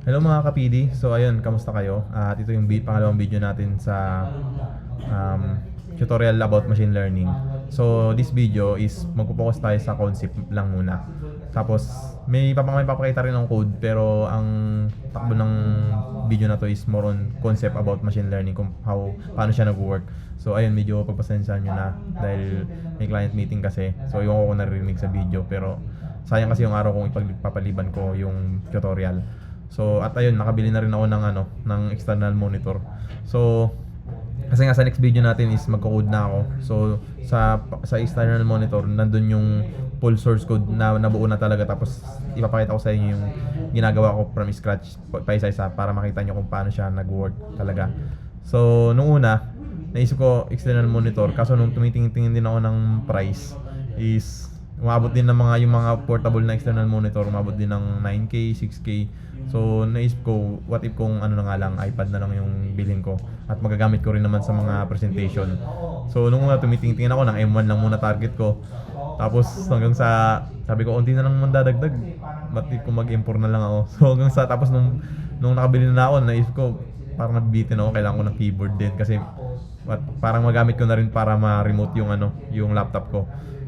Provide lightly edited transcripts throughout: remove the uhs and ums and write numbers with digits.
Hello mga kapidi. So ayun, kamusta kayo? At ito yung pangalawang video natin sa tutorial about machine learning. So this video is magpo-focus tayo sa concept lang muna. Tapos may papakita rin ng code, pero ang takbo ng video na to is more on concept about machine learning, kung paano siya nag-work. So ayun, medyo pagpasensyahan nyo na dahil may client meeting kasi. So yung ko narinig sa video, pero sayang kasi yung araw kong ipagpapaliban ko yung tutorial. So at ayun, nakabili na rin ako ng external monitor. So kasi nga sa next video natin is magko-code na ako. So sa external monitor nandun yung full source code na nabuo na talaga, tapos ipapakita ko sa inyo yung ginagawa ko from scratch pa isa-isa para makita nyo kung paano siya nag-work talaga. So nung una, naisip ko external monitor, kaso nung tumitingin din ako ng price is umabot din ng yung mga portable na external monitor, umabot din ng 9K, 6K. So naisip ko, what if kung na nga lang, iPad na lang yung bilhin ko at magagamit ko rin naman sa mga presentation. So nung una tumitingin ako, ng M1 lang muna target ko. Tapos hanggang sa, sabi ko, unti na lang mandadagdag, what if kung mag-import na lang ako. So hanggang sa, tapos nung nakabili na ako, naisip ko, parang nabibitin ako, kailangan ko ng keyboard din kasi parang magamit ko na rin para ma-remote yung laptop ko.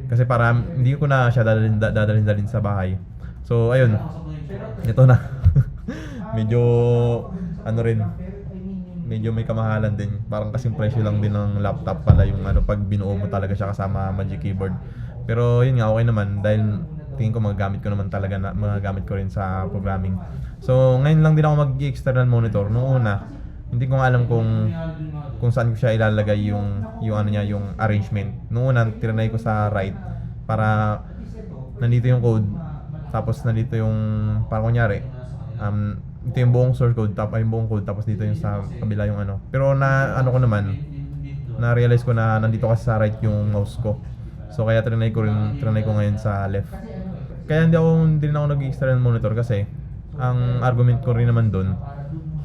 Kasi para hindi ko na siya dadalhin sa bahay. So ayun, ito na. Medyo medyo may kamahalan din. Parang kasing presyo lang din ng laptop pala yung pag binuo mo talaga siya kasama Magic Keyboard. Pero yun nga, okay naman dahil tingin ko magagamit ko naman talaga, magagamit ko rin sa programming. So ngayon lang din ako mag-external monitor. Noong una, hindi ko nga alam kung saan ko siya ilalagay yung arrangement. Noong una, tinry ko sa right para nandito yung code, tapos nandito yung parang kunyari ito yung buong source code, tapos dito yung sa kabila yung Pero ko naman, na-realize ko na nandito kasi sa right yung mouse ko. So kaya tinry ko ngayon sa left. Kaya hindi ako nag-external monitor kasi ang argument ko rin naman doon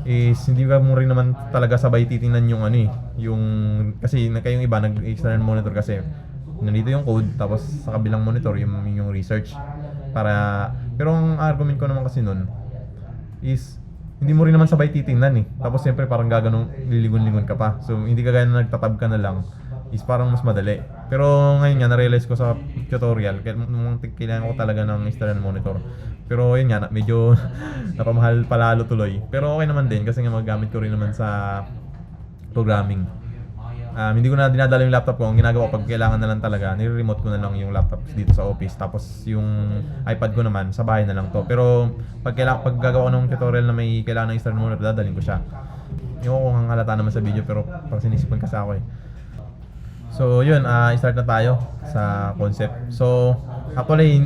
is hindi ka mo rin naman talaga sabay titingnan yung kasi kayong iba nag-external monitor kasi nandito yung code, tapos sa kabilang monitor yung research pero ang argument ko naman kasi nun is hindi mo rin naman sabay titingnan tapos siyempre parang gaganong lilingon-lingon ka pa, so hindi ka gaya na nagtatab ka na lang, is parang mas madali. Pero ngayon nga na-realize ko sa tutorial kailangan ko talaga ng external monitor. Pero yun nga, medyo napamahal palalo tuloy. Pero okay naman din kasi nga magagamit ko rin naman sa programming. Hindi ko na dinadala yung laptop ko. Ang ginagawa ko pag kailangan na lang talaga, nire-remote ko na lang yung laptop dito sa office. Tapos yung iPad ko naman, sa bahay na lang to. Pero pag gagawa ko ng tutorial na may kailangan ng external monitor, dadalhin ko siya. Yung kung ang halata naman sa video, pero parang sinisipan kasi ako So yun, start na tayo sa concept. So actually,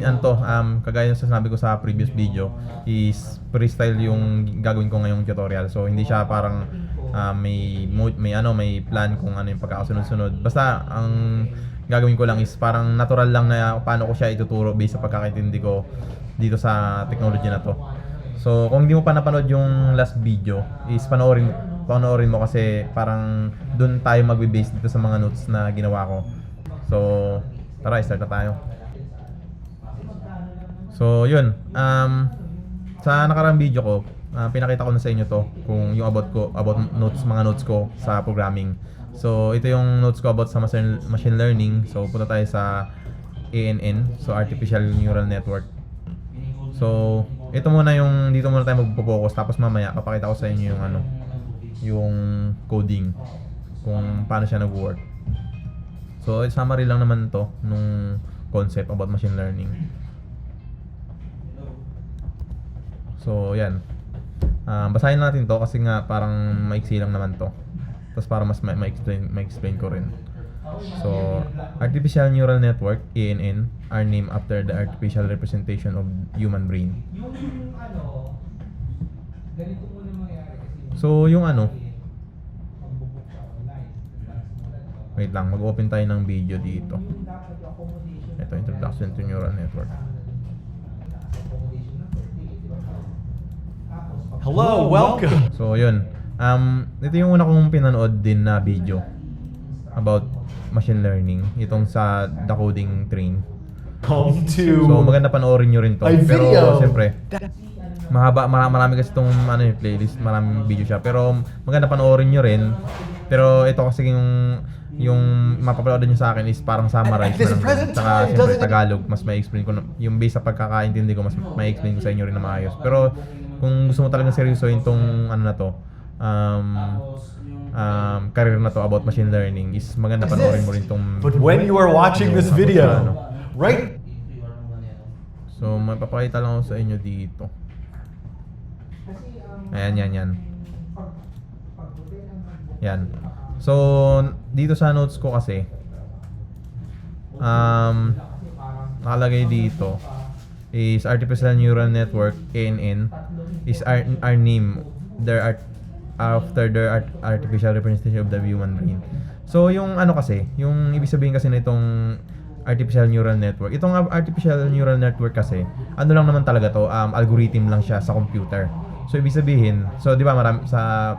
kagaya sa sinabi ko sa previous video, is freestyle yung gagawin ko ngayong tutorial. So hindi siya parang may plan kung ano yung pagkakasunod-sunod. Basta ang gagawin ko lang is parang natural lang na paano ko siya ituturo based sa pagkakaintindi ko dito sa technology na to. So kung hindi mo pa napanood yung last video, is panoorin mo kasi parang doon tayo magbe-base dito sa mga notes na ginawa ko. So tara, start na tayo. So yun, sa nakaraang video ko, pinakita ko na sa inyo to kung yung about mga notes ko sa programming. So ito yung notes ko about sa machine learning. So punta tayo sa ANN, so Artificial Neural Network. So ito muna dito muna tayo magpo-focus, tapos mamaya papakita ko sa inyo yung coding, kung paano siya nag-work. So summary lang naman to nung concept about machine learning. So yan, basahin natin to kasi nga parang maiksi lang naman to. Tapos para mas ma-explain ko rin. So Artificial Neural Network, ANN, are named after the artificial representation of human brain. So yung wait lang, mag-open tayo ng video dito. Ito, Introduction to Neural Network. Hello, welcome. So yun, ito yung una kong pinanood din na video about machine learning, itong sa The Coding Train. Welcome So to maganda panoorin nyo rin to. my Pero video. siyempre, marami kasi itong ano yung playlist, maraming video siya. Pero maganda panoorin nyo rin. Pero ito kasi yung mapapanood nyo sa akin is parang summarize na lang. Saka siyempre Tagalog, mas may explain ko yung base sa pagkakaintindi ko, mas may explain ko sa inyo rin na maayos. Pero kung gusto mo talagang seryosohin tong ano na to, career na to about machine learning, is maganda panoorin mo rin tong But when you are watching this video, right? So, mapapakita lang ako sa inyo dito. Ayan, yan. Yan. So, dito sa notes ko kasi, nakalagay dito is Artificial Neural Network, ANN, is our name, after their artificial representation of the human brain. So, yung ano kasi, yung ibig sabihin kasi na itong artificial neural network. Itong artificial neural network kasi, ano lang naman talaga to, algorithm lang siya sa computer. So ibig sabihin, so di ba marami sa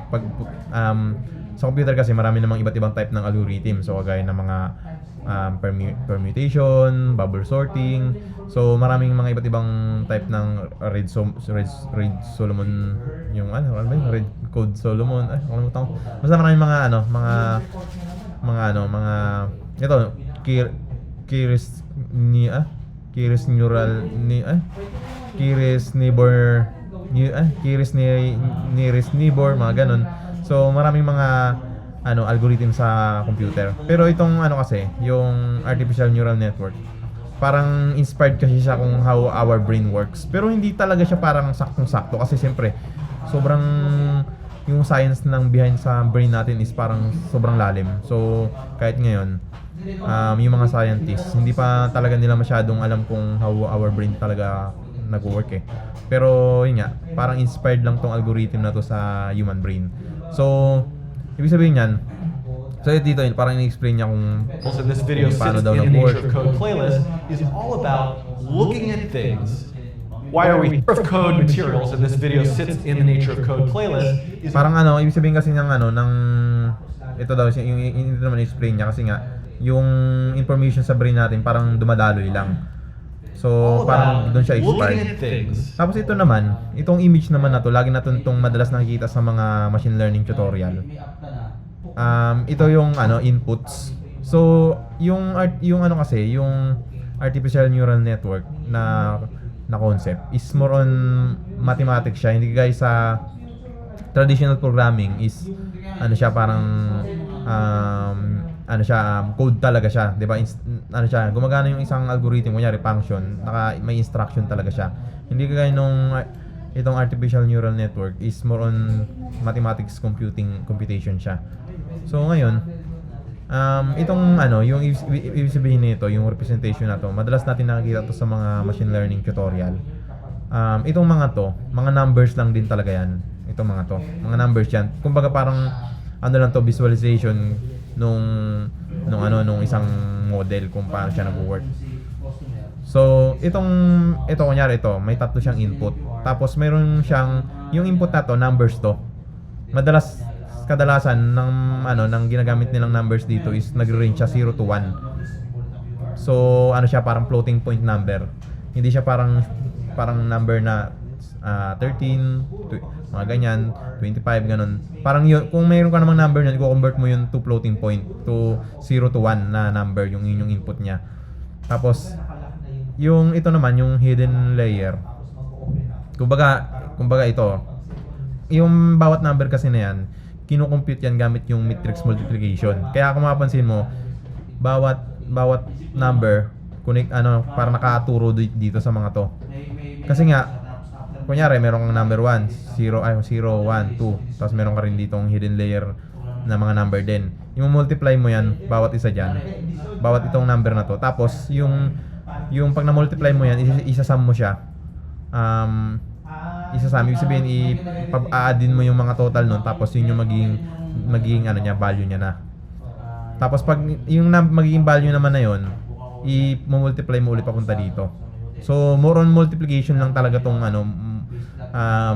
sa computer kasi marami namang iba't ibang type ng algorithm. So kagaya ng mga permutation, bubble sorting. So maraming mga iba't ibang type ng Reed Solomon, yung ano ba yung Reed Code Solomon, nakalimutan ko. Basta maraming mga ito Keras Nibor, mga ganun. So maraming mga algorithm sa computer. Pero itong kasi, yung artificial neural network, parang inspired kasi siya kung how our brain works. Pero hindi talaga siya parang saktong-sakto kasi siyempre sobrang yung science ng behind sa brain natin is parang sobrang lalim. So kahit ngayon, yung mga scientists, hindi pa talaga nila masyadong alam kung how our brain talaga nag-work eh. Pero yun nga, parang inspired lang tong algorithm na to sa human brain. So, ibig sabihin yan, so dito yun, parang in-explain niya kung Also, this video paano sits daw in the nag-work. Nature of Code playlist is all about looking at things. Why are we of code materials? And this video sits in the Nature of Code playlist. Is Parang ibig sabihin kasi ng ito daw, yung ito naman explain niya kasi nga, yung information sa brain natin parang dumadaloy lang. So, all parang about doon siya looking expired. at things. Tapos ito naman, itong image naman na to, lagi natin itong madalas nakikita sa mga machine learning tutorial. Ito yung inputs. So, yung kasi, yung artificial neural network na concept is more on mathematics siya. Hindi guys sa traditional programming is siya parang code talaga siya, 'di ba? Siya, gumagana yung isang algorithm, kunyari function, may instruction talaga siya. Hindi kagaya nung itong artificial neural network is more on mathematics computation siya. So ngayon, itong yung ibig sabihin nito, yung representation na to, madalas natin nakikita to sa mga machine learning tutorial. Itong mga to, mga numbers lang din talaga yan. Itong mga to, mga numbers yan. Kumbaga parang lang to, visualization nung isang model kung paano siya nag-work. So, ito kunyari may tatlo siyang input. Tapos meron siyang yung input na to, numbers to. Kadalasan ng ginagamit nilang numbers dito is nagre-range siya 0 to 1. So, siya parang floating point number. Hindi siya parang number na 13, mga ganyan, 25, ganun. Parang yun, kung mayroon ka namang number niyan, i-convert mo yun to floating point, to 0 to 1 na number, yung inyong input niya. Tapos, yung ito naman, yung hidden layer. Kumbaga ito, yung bawat number kasi na yan, kino-compute yan gamit yung matrix multiplication. Kaya kung mapapansin mo, bawat number, parang nakaturo dito sa mga to. Kasi nga, kunyari, meron kang number 1, 0, 1, 2. Tapos meron ka rin ditong hidden layer na mga number din. Yung multiply mo yan, bawat isa dyan. Bawat itong number na to. Tapos, yung pag na-multiply mo yan, isasum mo siya. Isasum, ibig sabihin, i-add-in mo yung mga total nun. Tapos, yun yung magiging value niya na. Tapos, pag yung magiging value naman na yun, i-multiply mo ulit papunta dito. So, more on multiplication lang talaga tong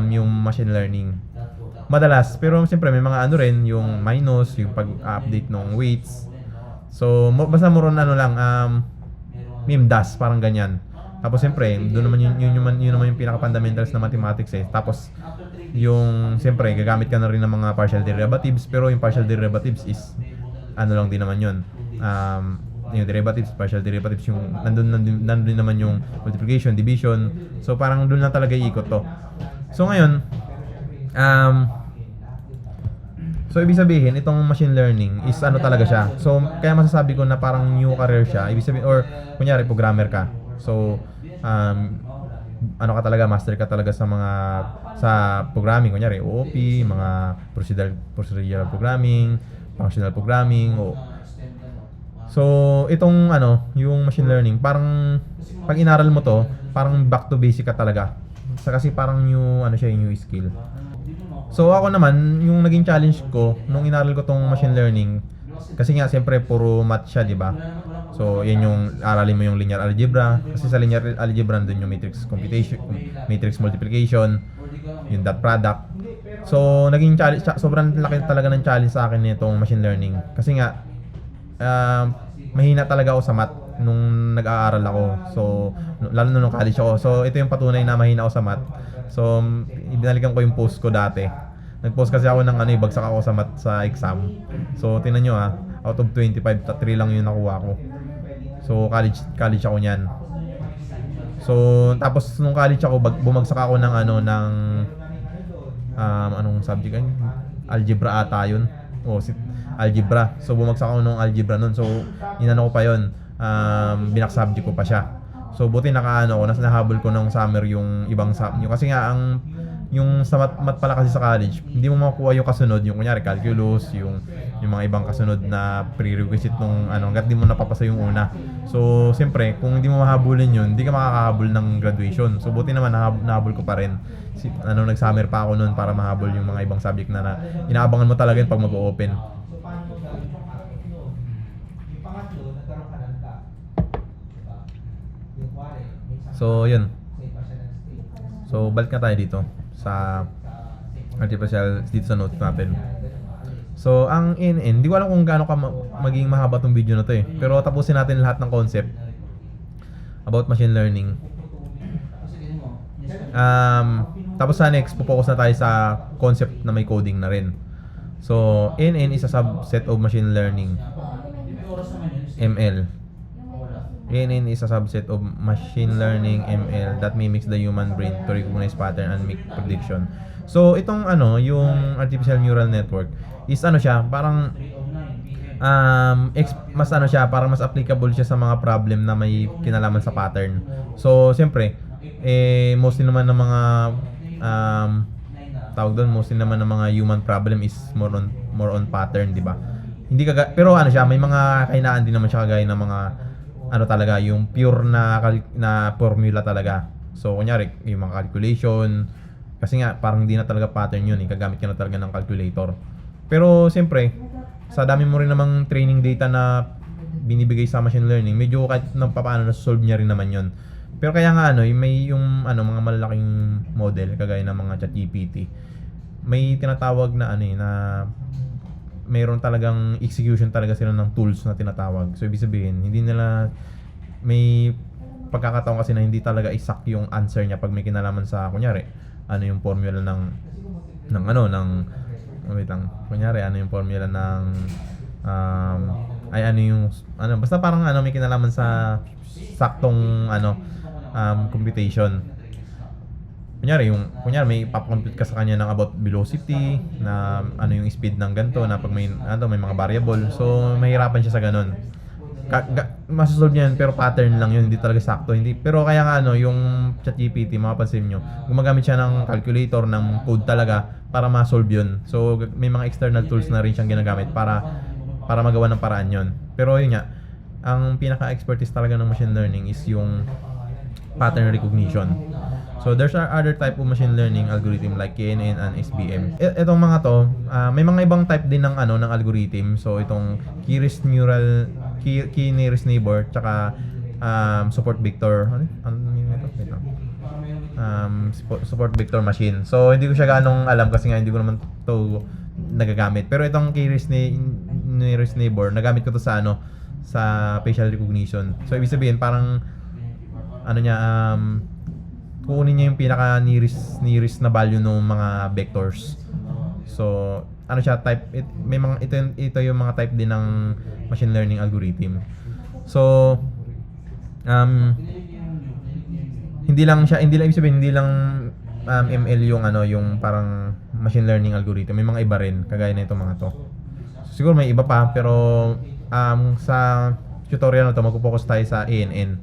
yung machine learning. Madalas, pero siyempre may mga rin, yung minus, yung pag-update ng weights. So, basta more on lang, MIMDAS, parang ganyan. Tapos siyempre, doon naman yun naman yung pinaka-fundamentals na mathematics eh. Tapos yung siyempre gagamit ka na rin ng mga partial derivatives, pero yung partial derivatives is ano lang din naman yun. Yung derivatives, partial derivatives, yung nandun din naman yung multiplication, division. So parang doon lang talaga iikot to. So ngayon, so ibig sabihin, itong machine learning is ano talaga siya. So kaya masasabi ko na parang new career siya. Ibig sabihin, or kunyari programmer ka. So ano ka talaga, master ka talaga sa programming, kunyari OOP, mga procedural programming, functional programming, so itong yung machine learning, parang pag inaral mo to, parang back to basic ka talaga. Kasi parang new new skill. So ako naman, yung naging challenge ko nung inaral ko tong machine learning, kasi nga siyempre puro math siya, di ba? So yan yung aralin mo yung linear algebra, kasi sa linear algebra nandun yung matrix computation, matrix multiplication, yung dot product. So naging challenge, sobrang laki talaga ng challenge sa akin nitong machine learning, kasi nga mahina talaga ako sa math nung nag-aaral ako. So lalo na nung college ako. So ito yung patunay na mahina ako sa math. So ibinalikan ko yung post ko dati. Nag-post kasi ako ng bagsak ako sa math sa exam. So tingnan nyo out of 25, 3 lang yung nakuha ko. So college ako niyan. So tapos nung college ako bumagsak ako ng anong subject yun? Algebra ata yun. Algebra. So bumagsak ako nung algebra nun. So inano ko pa yun. Binak-subject ko pa siya. So buti nahabol ko ng summer yung ibang subject. Kasi nga yung sa math pala kasi sa college, hindi mo makukuha yung kasunod, yung kunyari calculus, yung mga ibang kasunod na prerequisite nung hangga't di mo napapasa yung una. So siyempre, kung hindi mo mahabulin yun, hindi ka makakahabol ng graduation. So buti naman nahabol ko pa rin. Nag-summer pa ako noon para mahabol yung mga ibang subject na inaabangan mo talaga yun pag mag-o-open. So yun. So balik na tayo dito sa artificial dito sa notes natin. So ang hindi ko alam kung gaano ka maging mahaba tong video na to eh. Pero tapusin natin lahat ng concept about machine learning. Tapos sa next, focus na tayo sa concept na may coding na rin. So NN is a subset of machine learning. ML. NN is a subset of machine learning ML that mimics the human brain to recognize pattern and make prediction. So itong yung artificial neural network is siya, parang parang mas applicable siya sa mga problem na may kinalaman sa pattern. So siyempre, mostly naman ng mga mostly naman ng mga human problem is more on pattern, di ba? Hindi pero siya, may mga kahinaan din naman siya kagaya ng mga talaga, yung pure na formula talaga. So kunyari, yung mga calculation, kasi nga parang hindi na talaga pattern yun, gagamit ka na talaga ng calculator. Pero siyempre, sa dami mo rin namang training data na binibigay sa machine learning, medyo kahit paano na-solve niya rin naman yun. Pero kaya nga may yung mga malalaking model kagaya ng mga ChatGPT, may tinatawag na na mayroon talagang execution talaga sila ng tools na tinatawag. So ibig sabihin, hindi nila, may pagkakataon kasi na hindi talaga exact yung answer niya pag may kinalaman sa kunyari yung formula wait lang, kunyari yung formula ng basta parang may kinalaman sa saktong computation. Kunyari may papakompute ka sa kanya ng about velocity, na yung speed ng ganito, na pag may mga variable. So mahirapan siya sa ganun. Masasolve niya yun, pero pattern lang yun, hindi talaga sakto. Pero kaya nga yung ChatGPT, mapapansin nyo, gumagamit siya ng calculator, ng code talaga para ma-solve yun. So may mga external tools na rin siyang ginagamit para magawa ng paraan yun. Pero yun nga, ang pinaka-expertise talaga ng machine learning is yung pattern recognition. So there's other type of machine learning algorithm like KNN and SVM. Itong mga to, may mga ibang type din ng ng algorithm. So itong key nearest neighbor, tsaka support vector. Support vector machine. So hindi ko siya ganong alam kasi nga hindi ko naman to nagagamit. Pero itong key nearest neighbor, nagamit ko to sa sa facial recognition. So ibig sabihin parang ano niya, kukunin niya yung pinaka nearest na value ng mga vectors. So, ano siya, may mga ito yung mga type din ng machine learning algorithm. So, hindi lang ibig sabihin, hindi lang ML yung yung parang machine learning algorithm. May mga iba rin kagaya na itong mga to. So, siguro may iba pa, pero sa tutorial na to magpo-focus tayo sa ANN.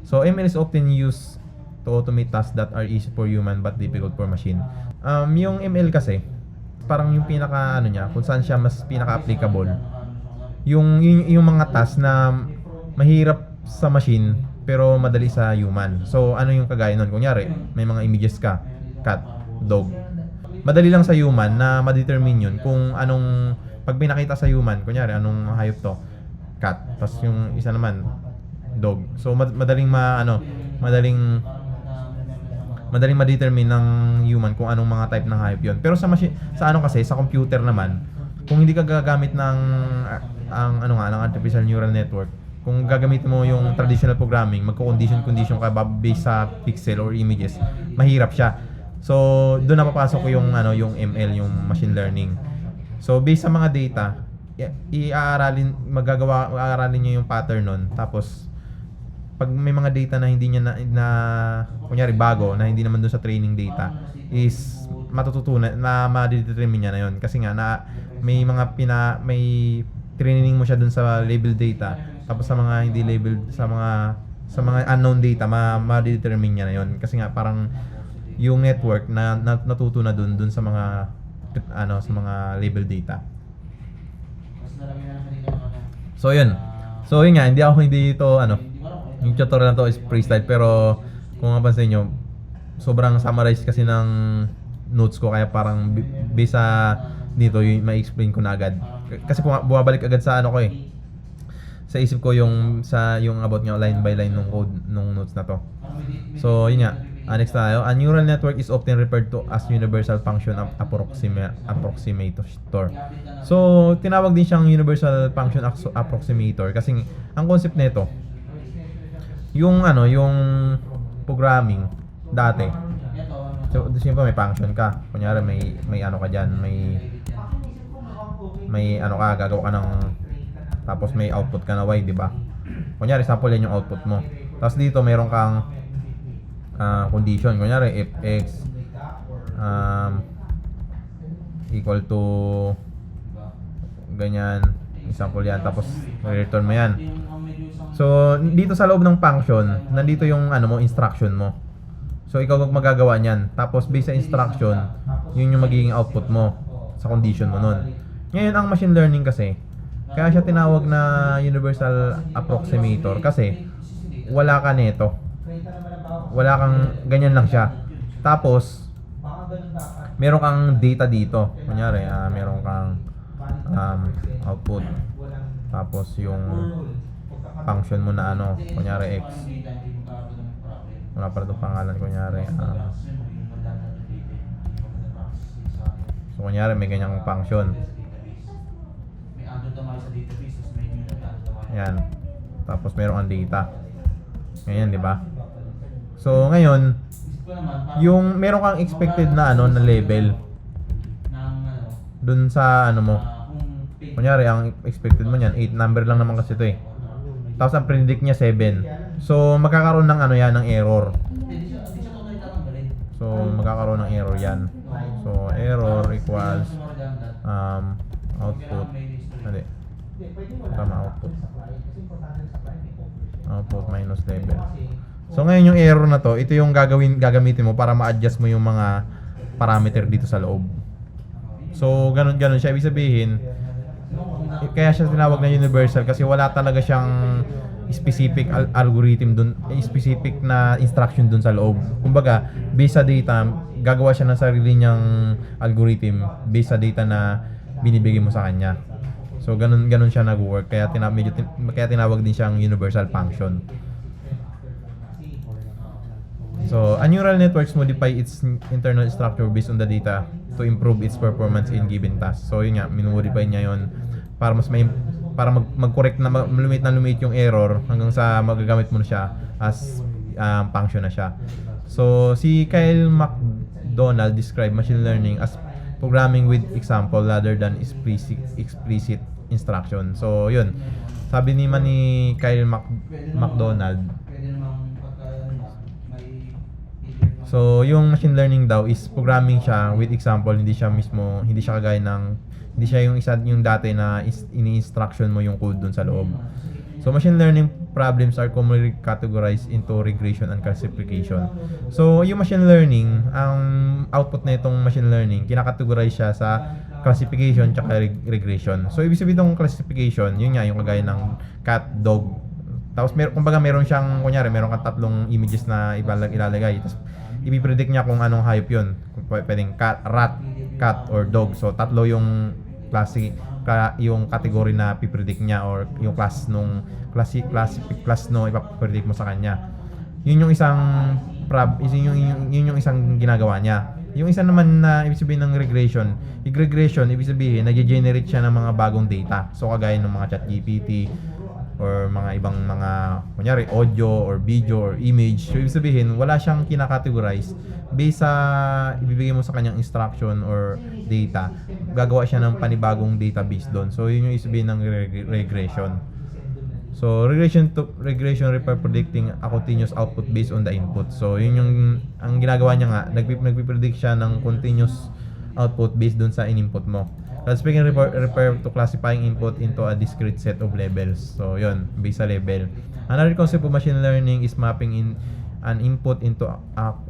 So, ML is often used to automate tasks that are easy for human but difficult for machine. Yung ML kasi parang yung pinaka niya, kung saan siya mas pinaka-applicable. Yung mga tasks na mahirap sa machine pero madali sa human. So ano yung kagaya nun? Kunyari, may mga images ka, cat, dog. Madali lang sa human na ma-determine yun kung anong, pag pinakita sa human, kunyari anong hayop to, cat. Tapos yung isa naman, dog. So madaling ma-determine ng human kung anong mga type ng hayop yun. Pero sa machine, sa kasi, sa computer naman, kung hindi ka gagamit ng ng artificial neural network, kung gagamit mo yung traditional programming, magko-condition ka based sa pixel or images, mahirap siya. So, doon na papasok yung ML, yung machine learning. So, based sa mga data, aaralin niya yung pattern nun. Tapos, pag may mga data na hindi niya na kunyari bago, na hindi naman doon sa training data, is matututunan, ma-determine niya na yun. Kasi nga, may training mo siya doon sa labeled data, tapos sa mga hindi labeled, sa mga unknown data, ma-determine niya na yun. Kasi nga, parang yung network na natuto na doon sa mga sa mga labeled data. So yun nga, hindi ito yung tutorial na to is freestyle, pero kung mapansin nyo, sobrang summarize kasi ng notes ko, kaya parang based sa dito yung ma-explain ko na agad. Kasi bumabalik agad sa sa isip ko yung about nga line by line ng code nung notes na to. So yun nga, next tayo. A neural network is often referred to as universal function approximator. So tinawag din siyang universal function approximator kasi ang concept nito, yung programming dati. So siyempre may function ka. Kunyari may ka diyan, may gagawa ka ng, tapos may output ka na y, di ba? Kunyari sample yan yung output mo. Tapos dito meron kang condition. Kunyari if x equal to ganyan, example yan, tapos return mo yan. So, dito sa loob ng function, nandito yung instruction mo. So, ikaw magagawa niyan. Tapos, based sa instruction, yun yung magiging output mo sa condition mo nun. Ngayon, ang machine learning kasi, kaya siya tinawag na universal approximator kasi wala ka nito. Wala kang, ganyan lang siya. Tapos, meron kang data dito. Kunyari, meron kang output. Tapos, yung function mo na kunyari x. Wala pala itong pangalan, kunyari so kunyari may ganyang function. Yan. Tapos meron ang data. Ganyan, di ba? So ngayon, yung meron kang expected na na level dun sa mo. Kunyari ang expected mo niyan 8, number lang naman kasi ito eh. Tapos ang predict niya 7. So magkakaroon ng ng error. So magkakaroon ng error yan. So error equals output. Hindi. Tama, output minus level. So ngayon yung error na to, ito yung gagamitin mo para ma-adjust mo yung mga parameter dito sa loob. So ganun siya, ibig sabihin kaya siya tinawag na universal kasi wala talaga siyang specific algorithm dun, specific na instruction dun sa loob. Kumbaga, based sa data, gagawa siya ng sarili niyang algorithm based sa data na binibigay mo sa kanya. So ganun siya nag-work, kaya tinawag din siyang universal function. So, a neural networks modify its internal structure based on the data to improve its performance in given task. So yun nga, minumodify niya yun para mag-correct na lumit yung error hanggang sa magagamit mo na siya as function na siya. So si Kyle MacDonald described machine learning as programming with example rather than explicit instruction. So yun, sabi ni Kyle MacDonald. So yung machine learning daw is programming siya with example, hindi siya kagaya ng hindi siya yung dati na ini-instruction mo yung code dun sa loob. So machine learning problems are commonly categorized into regression and classification. So yung machine learning, ang output na itong machine learning, kinakategorize siya sa classification tsaka regression. So ibig sabihin itong classification, yun nga yung kagaya ng cat, dog. Tapos kumbaga meron kang tatlong images na ilalagay. Tapos ipipredict niya kung anong hayop yun. Pwedeng rat, cat, or dog. So tatlo yung klase, yung category na pipredict niya or yung class nung ipapredict mo sa kanya. Yun yung isang yun yung isang ginagawa niya. Yung isa naman na ibig sabihin ng regression, ibig sabihin nag-generate siya ng mga bagong data. So kagaya ng mga ChatGPT or mga ibang mga kunyari audio or video or image. So ibig sabihin wala siyang kinakategorize based sa ibibigay mo sa kanyang instruction or data. Gagawa siya ng panibagong database doon. So yun yung ibig sabihin ng regression. So regression require predicting a continuous output based on the input. So yun yung ang ginagawa niya nga, nagpi-predict siya ng continuous output based doon sa in-input mo. Classifying refer to classifying input into a discrete set of labels. So yun, based sa label. Another concept of machine learning is mapping in an input into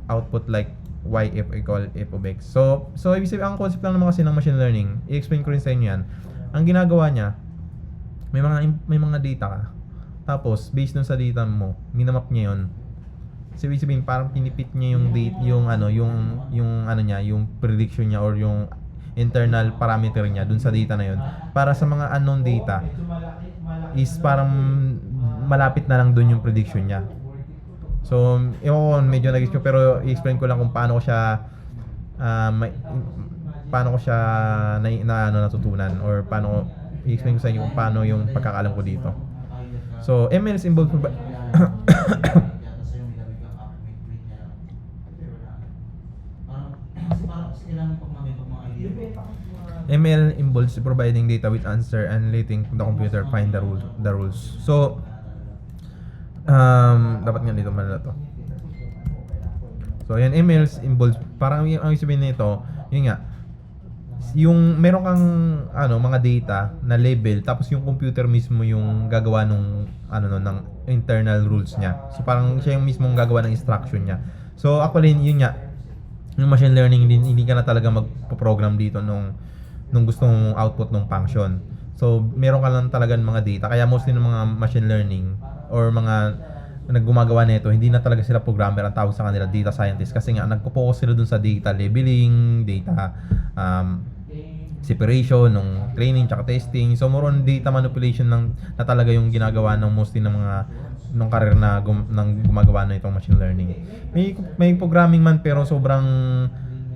output like y f equal f of x. So ibig sabihin, ang concept lang naman kasi ng machine learning, i-explain ko rin sa inyo yan. Ang ginagawa niya, may mga data ka. Tapos based dun sa data mo, minamap niya yun. So ibig sabihin, parang pinipit niya yung prediction niya or yung internal parameter niya dun sa data na yun. Para sa mga unknown data is parang malapit na lang dun yung prediction niya. So, medyo nag-gets ko, pero i-explain ko lang kung paano ko siya natutunan or paano i-explain ko sa inyo kung paano yung pagkakalam ko dito. So, ML is involved ML involves providing data with answer and letting the computer find the rules. So, dapat nga dito man na to. So, yan, ML involves, parang ang sabihin nito, yun nga, yung meron kang mga data na label, tapos yung computer mismo yung gagawa ng internal rules niya. So parang siya yung mismong gagawa ng instruction niya. So actually yun nga, yung machine learning, hindi ka na talaga magpo-program dito nung gusto mong output ng function. So meron ka lang talagang mga data. Kaya mostly ng mga machine learning or mga naggumagawa nito, hindi na talaga sila programmer, ang tawag sa kanila data scientist, kasi nga nagpo-focus sila dun sa data labeling, data separation, ng training tsaka testing. So more on data manipulation na talaga yung ginagawa ng mostly ng mga nung career na gumagawa na itong machine learning. May programming man, pero sobrang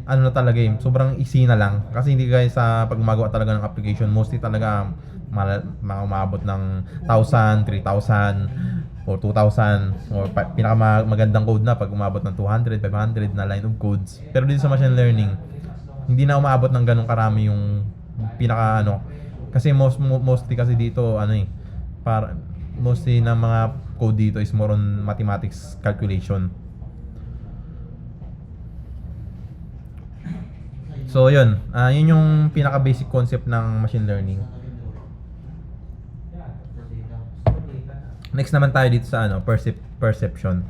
na talaga sobrang easy na lang, kasi hindi guys sa pag gumagawa talaga ng application, mostly talaga mga umabot ng 1,000, 3,000 or 2,000 or pinakamagandang code na pag umabot ng 200, 500 na line of codes. Pero dito sa machine learning, hindi na umaabot ng ganong karami yung kasi mostly kasi dito para mostly na mga code dito is more on mathematics calculation. So yun, yun yung pinaka basic concept ng machine learning. Next naman tayo dito sa perception.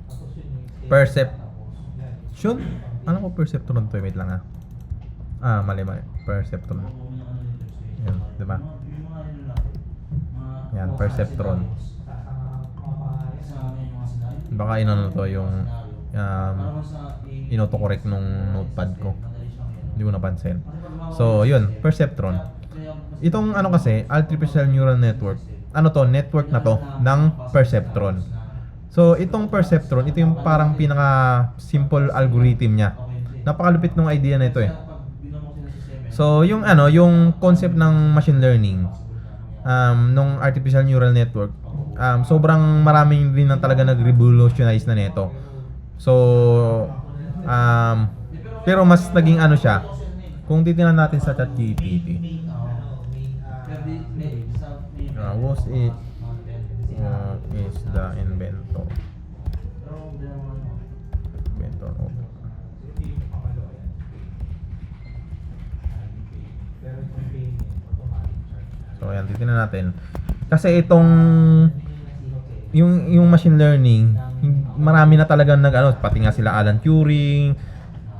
Perception? Ano ko perceptron to? Wait lang mali. Perceptron. Yan, di ba? Yan, perceptron. Baka to yung inoto-correct nung notepad ko. Hindi ko napansin. So, yun, perceptron. Itong kasi, artificial neural network. Network na to ng perceptron. So, itong perceptron, ito yung parang pinaka simple algorithm niya. Napakalupit ng idea na ito So, yung yung concept ng machine learning nung artificial neural network sobrang maraming rin na talaga nag-revolutionize na nito. So, pero mas naging ano siya, kung titingnan natin sa ChatGPT, what is the inventor of so ayan, titingnan natin kasi itong yung machine learning, marami na talaga pati nga sila Alan Turing,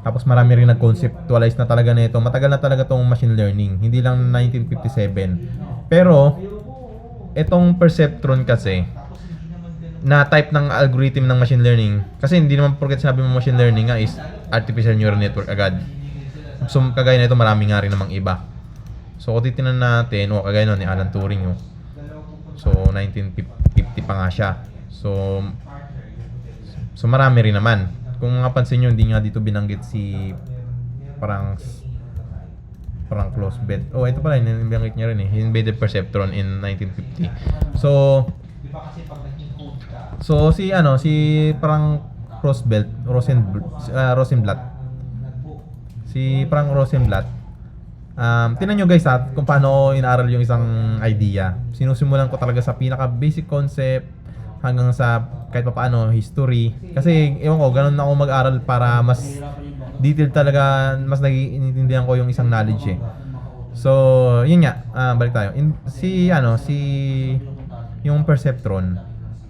tapos marami rin nag-conceptualize na talaga nito. Matagal na talaga tong machine learning, hindi lang 1957. Pero itong perceptron kasi na type ng algorithm ng machine learning, kasi hindi naman porket sinabi mo machine learning nga is artificial neural network agad. So kagaya nito marami nga rin namang iba. So kung titingnan natin, kagaya nun ni Alan Turing so 1950 pa nga siya. So marami rin naman. Kung mapansin nyo, hindi nga dito binanggit si parang close bet. Ito pala, binanggit niya rin He invaded perceptron in 1950. So si parang Rosenblatt. Si Frank Rosenblatt. Tingnan nyo guys kung paano inaaral yung isang idea. Sinusimulan ko talaga sa pinaka basic concept hanggang sa kahit paano history. Kasi ewan ko, ganun ako mag-aral para mas detailed talaga, mas naiintindihan ko yung isang knowledge So, yun nga, balik tayo. Yung perceptron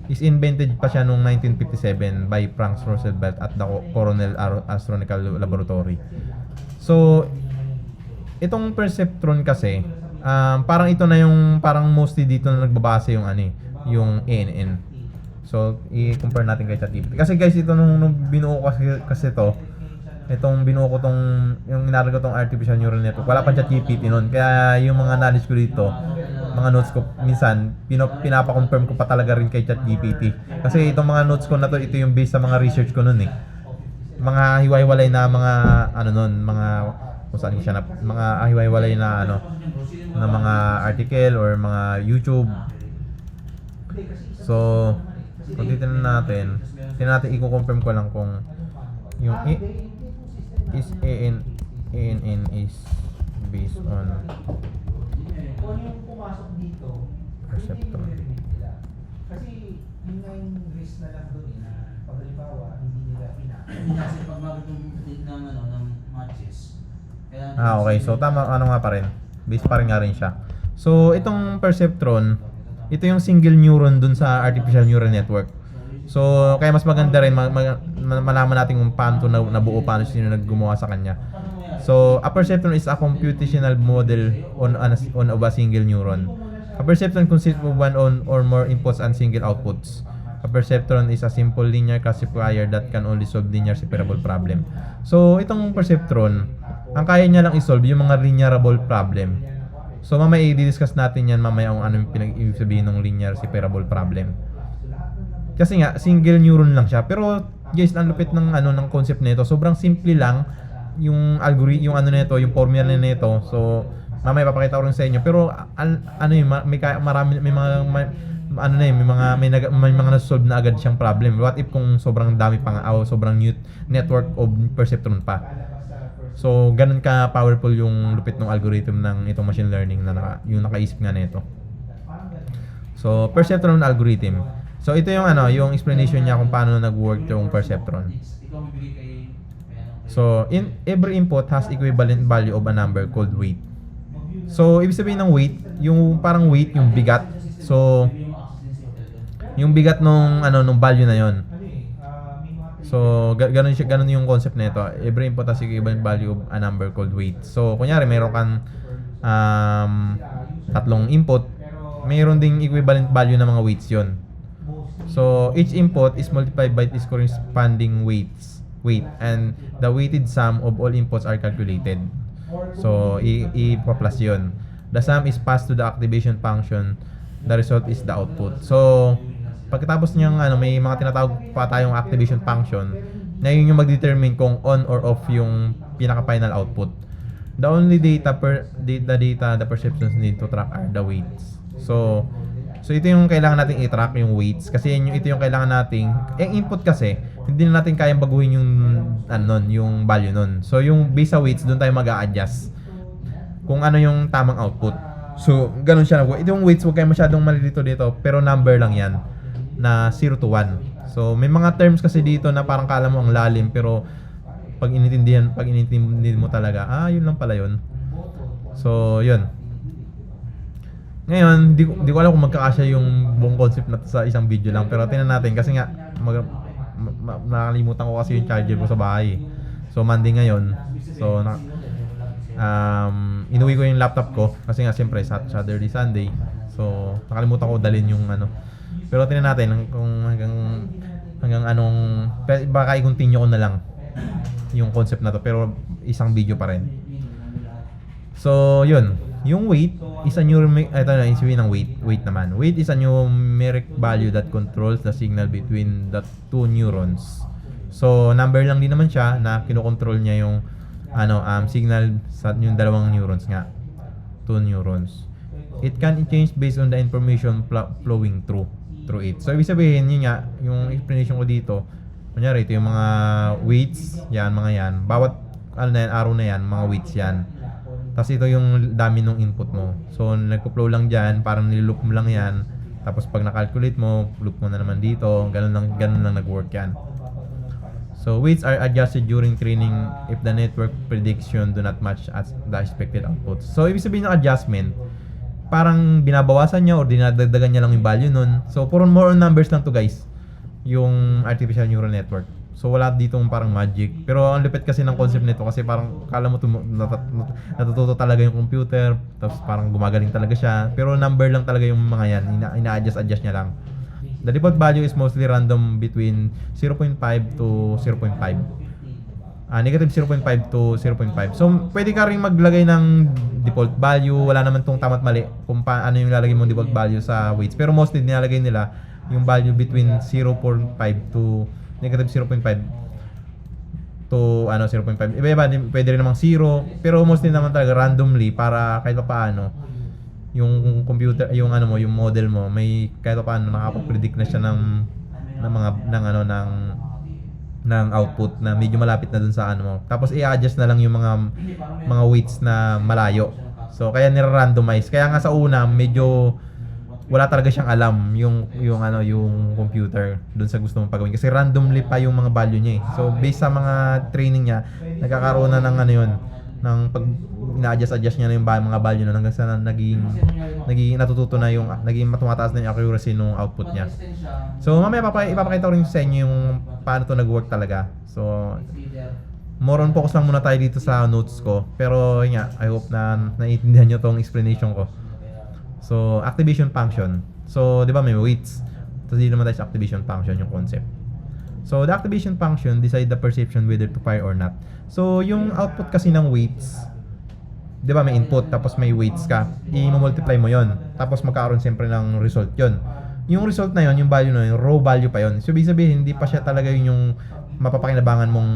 is invented pa siya noong 1957 by Frank Roosevelt at the Cornell Astronomical Laboratory. So, itong perceptron kasi, parang ito na yung parang mostly dito na nagbabase yung yung ANN. So, i-compare natin kay ChatGPT. Kasi guys, ito nung binuo ko kasi itong binuo ko yung inaral ko tong artificial neural network. Wala pang ChatGPT noon. Kaya yung mga knowledge ko dito, mga notes ko, minsan, pinapa-confirm ko pa talaga rin kay ChatGPT. Kasi itong mga notes ko na to, ito yung based sa mga research ko noon Mga hiwa-hiwalay na mga, kung saan ko siya mga hiwa-hiwalay na na mga article or mga YouTube. So, kung titignan natin, i-confirm ko lang kung yung is ANN is based on perceptron. Kasi yun nga yung risk na lang doon na pag halimbawa hindi nila kasi pag magandang ng matches. Okay. So, tama, nga pa rin. Based pa rin nga rin siya. So, itong perceptron, ito yung single neuron dun sa artificial neural network. So, kaya mas maganda rin malaman natin kung paano nabuo, paano sino naggumawa sa kanya. So, a perceptron is a computational model on of a single neuron. A perceptron consists of one or more inputs and single outputs. A perceptron is a simple linear classifier that can only solve linear separable problem. So, itong perceptron, ang kaya niya lang isolve yung mga linearable problem. So, mamaya i-discuss natin yan mamaya kung ano yung pinag-ibig sabihin ng linear separable problem. Kasi nga, single neuron lang siya. Pero, guys, ang lupit ng ng concept nito. Sobrang simple lang yung algorithm, yung nito, yung formula nito. So, mamaya papakita ko rin sa inyo. Pero, may mga na-solve na agad siyang problem. What if kung sobrang dami pa sobrang network of perceptron pa. So, ganun ka powerful yung lupit ng algorithm ng itong machine learning na yung nakaisip nga nito. So, perceptron algorithm. So, ito yung yung explanation niya kung paano nag-work yung perceptron. So, every input has equivalent value of a number called weight. So, ibig sabihin ng weight, yung parang weight, yung bigat. So, yung bigat nung value na yon. So, ganun yung concept nito. Every input has equivalent value of a number called weight. So, kunyari meron kang tatlong input, mayroon ding equivalent value ng mga weights yon. So, each input is multiplied by its corresponding weight, and the weighted sum of all inputs are calculated. So, i-plus yun. The sum is passed to the activation function. The result is the output. So, pagkatapos niyang may mga tinatawag pa tayong activation function, na yun yung mag-determine kung on or off yung pinaka-final output. The only the perceptions need to track are the weights. So, So ito yung kailangan nating i-track, yung weights, kasi ito yung kailangan nating input kasi hindi na natin kayang baguhin yung yung value nun. So yung base sa weights, doon tayo mag-a-adjust kung ano yung tamang output. So ganun siya. Itong weights, huwag kayo masyadong malilito dito, pero number lang yan na 0 to 1. So may mga terms kasi dito na parang kala mo ang lalim, pero pag inintindi mo talaga, yun lang pala yun. So yun. Ngayon, di ko alam kung magkakasya yung buong concept na sa isang video lang, pero tingnan natin kasi nga nakalimutan ko kasi yung charger ko sa bahay. So Monday ngayon. So inuwi ko yung laptop ko kasi nga siyempre Saturday, Sunday. So nakalimutan ko dalhin yung Pero tingnan natin kung hanggang anong, baka i-continue ko na lang yung concept na to, pero isang video pa rin. So yun, yung weight is a numeric, ito na yung sabihin ng weight naman. Weight is a numeric value that controls the signal between the two neurons. So number lang din naman siya na kinokontrol niya yung signal sa yung dalawang neurons nga. Two neurons. It can change based on the information flowing through it. So ibig sabihin yun nga, yung explanation ko dito, kunyari ito yung mga weights, mga yan. Bawat araw na yan, mga weights yan. Tapos ito yung dami ng input mo. So nagpo-flow lang diyan, parang niloop mo lang yan. Tapos pag na-calculate mo, loop mo na naman dito. Ganun lang nag-work yan. So weights are adjusted during training if the network prediction do not match as the expected output. So ibig sabihin ng adjustment, parang binabawasan niya or dinadagdagan niya lang yung value nun. So more on numbers lang to guys, yung artificial neural network. So wala ditong parang magic. Pero ang lupit kasi ng concept nito kasi parang kala mo natututo talaga yung computer, tapos parang gumagaling talaga siya. Pero number lang talaga yung mga yan, ina-adjust niya lang. The default value is mostly random between 0.5 to 0.5. Negative 0.5 to 0.5. So pwede ka rin maglagay ng default value. Wala naman tong tama't mali kung ano yung lalagay mong default value sa weights. Pero mostly nilalagay nila yung value between 0.5 to negative 0.5 to 0.5. Iba-iba, pwede rin namang 0, pero mostly naman talaga randomly para kahit pa paano yung computer, yung yung model mo may kahit pa paano nakapag-predict na siya ng output na medyo malapit na dun sa mo. Tapos i-adjust na lang yung mga weights na malayo. So kaya nira-randomize. Kaya nga sa una medyo wala talaga siyang alam yung computer doon sa gusto mong pagawin kasi randomly pa yung mga value niya So based sa mga training niya, nagkakaroon na ng ng pag ina-adjust niya na yung mga value na hanggang sa naging natututo na naging tumataas na yung accuracy ng output niya. So mamaya ipapakita ko rin sa inyo yung paano to nag-work talaga. So more on focus lang muna tayo dito sa notes ko. Pero yun nga, I hope na naiintindihan niyo tong explanation ko. So, activation function. So, di ba may weights? Tapos dito naman tayo sa activation function, yung concept. So, the activation function decide the perception whether to fire or not. So, yung output kasi ng weights, di ba may input, tapos may weights ka. I-multiply mo yon, tapos magkakaroon siyempre ng result yon. Yung result na yon, yung value na yun, raw value pa yon. So, ibig sabihin, hindi pa siya talaga yung mapapakinabangan mong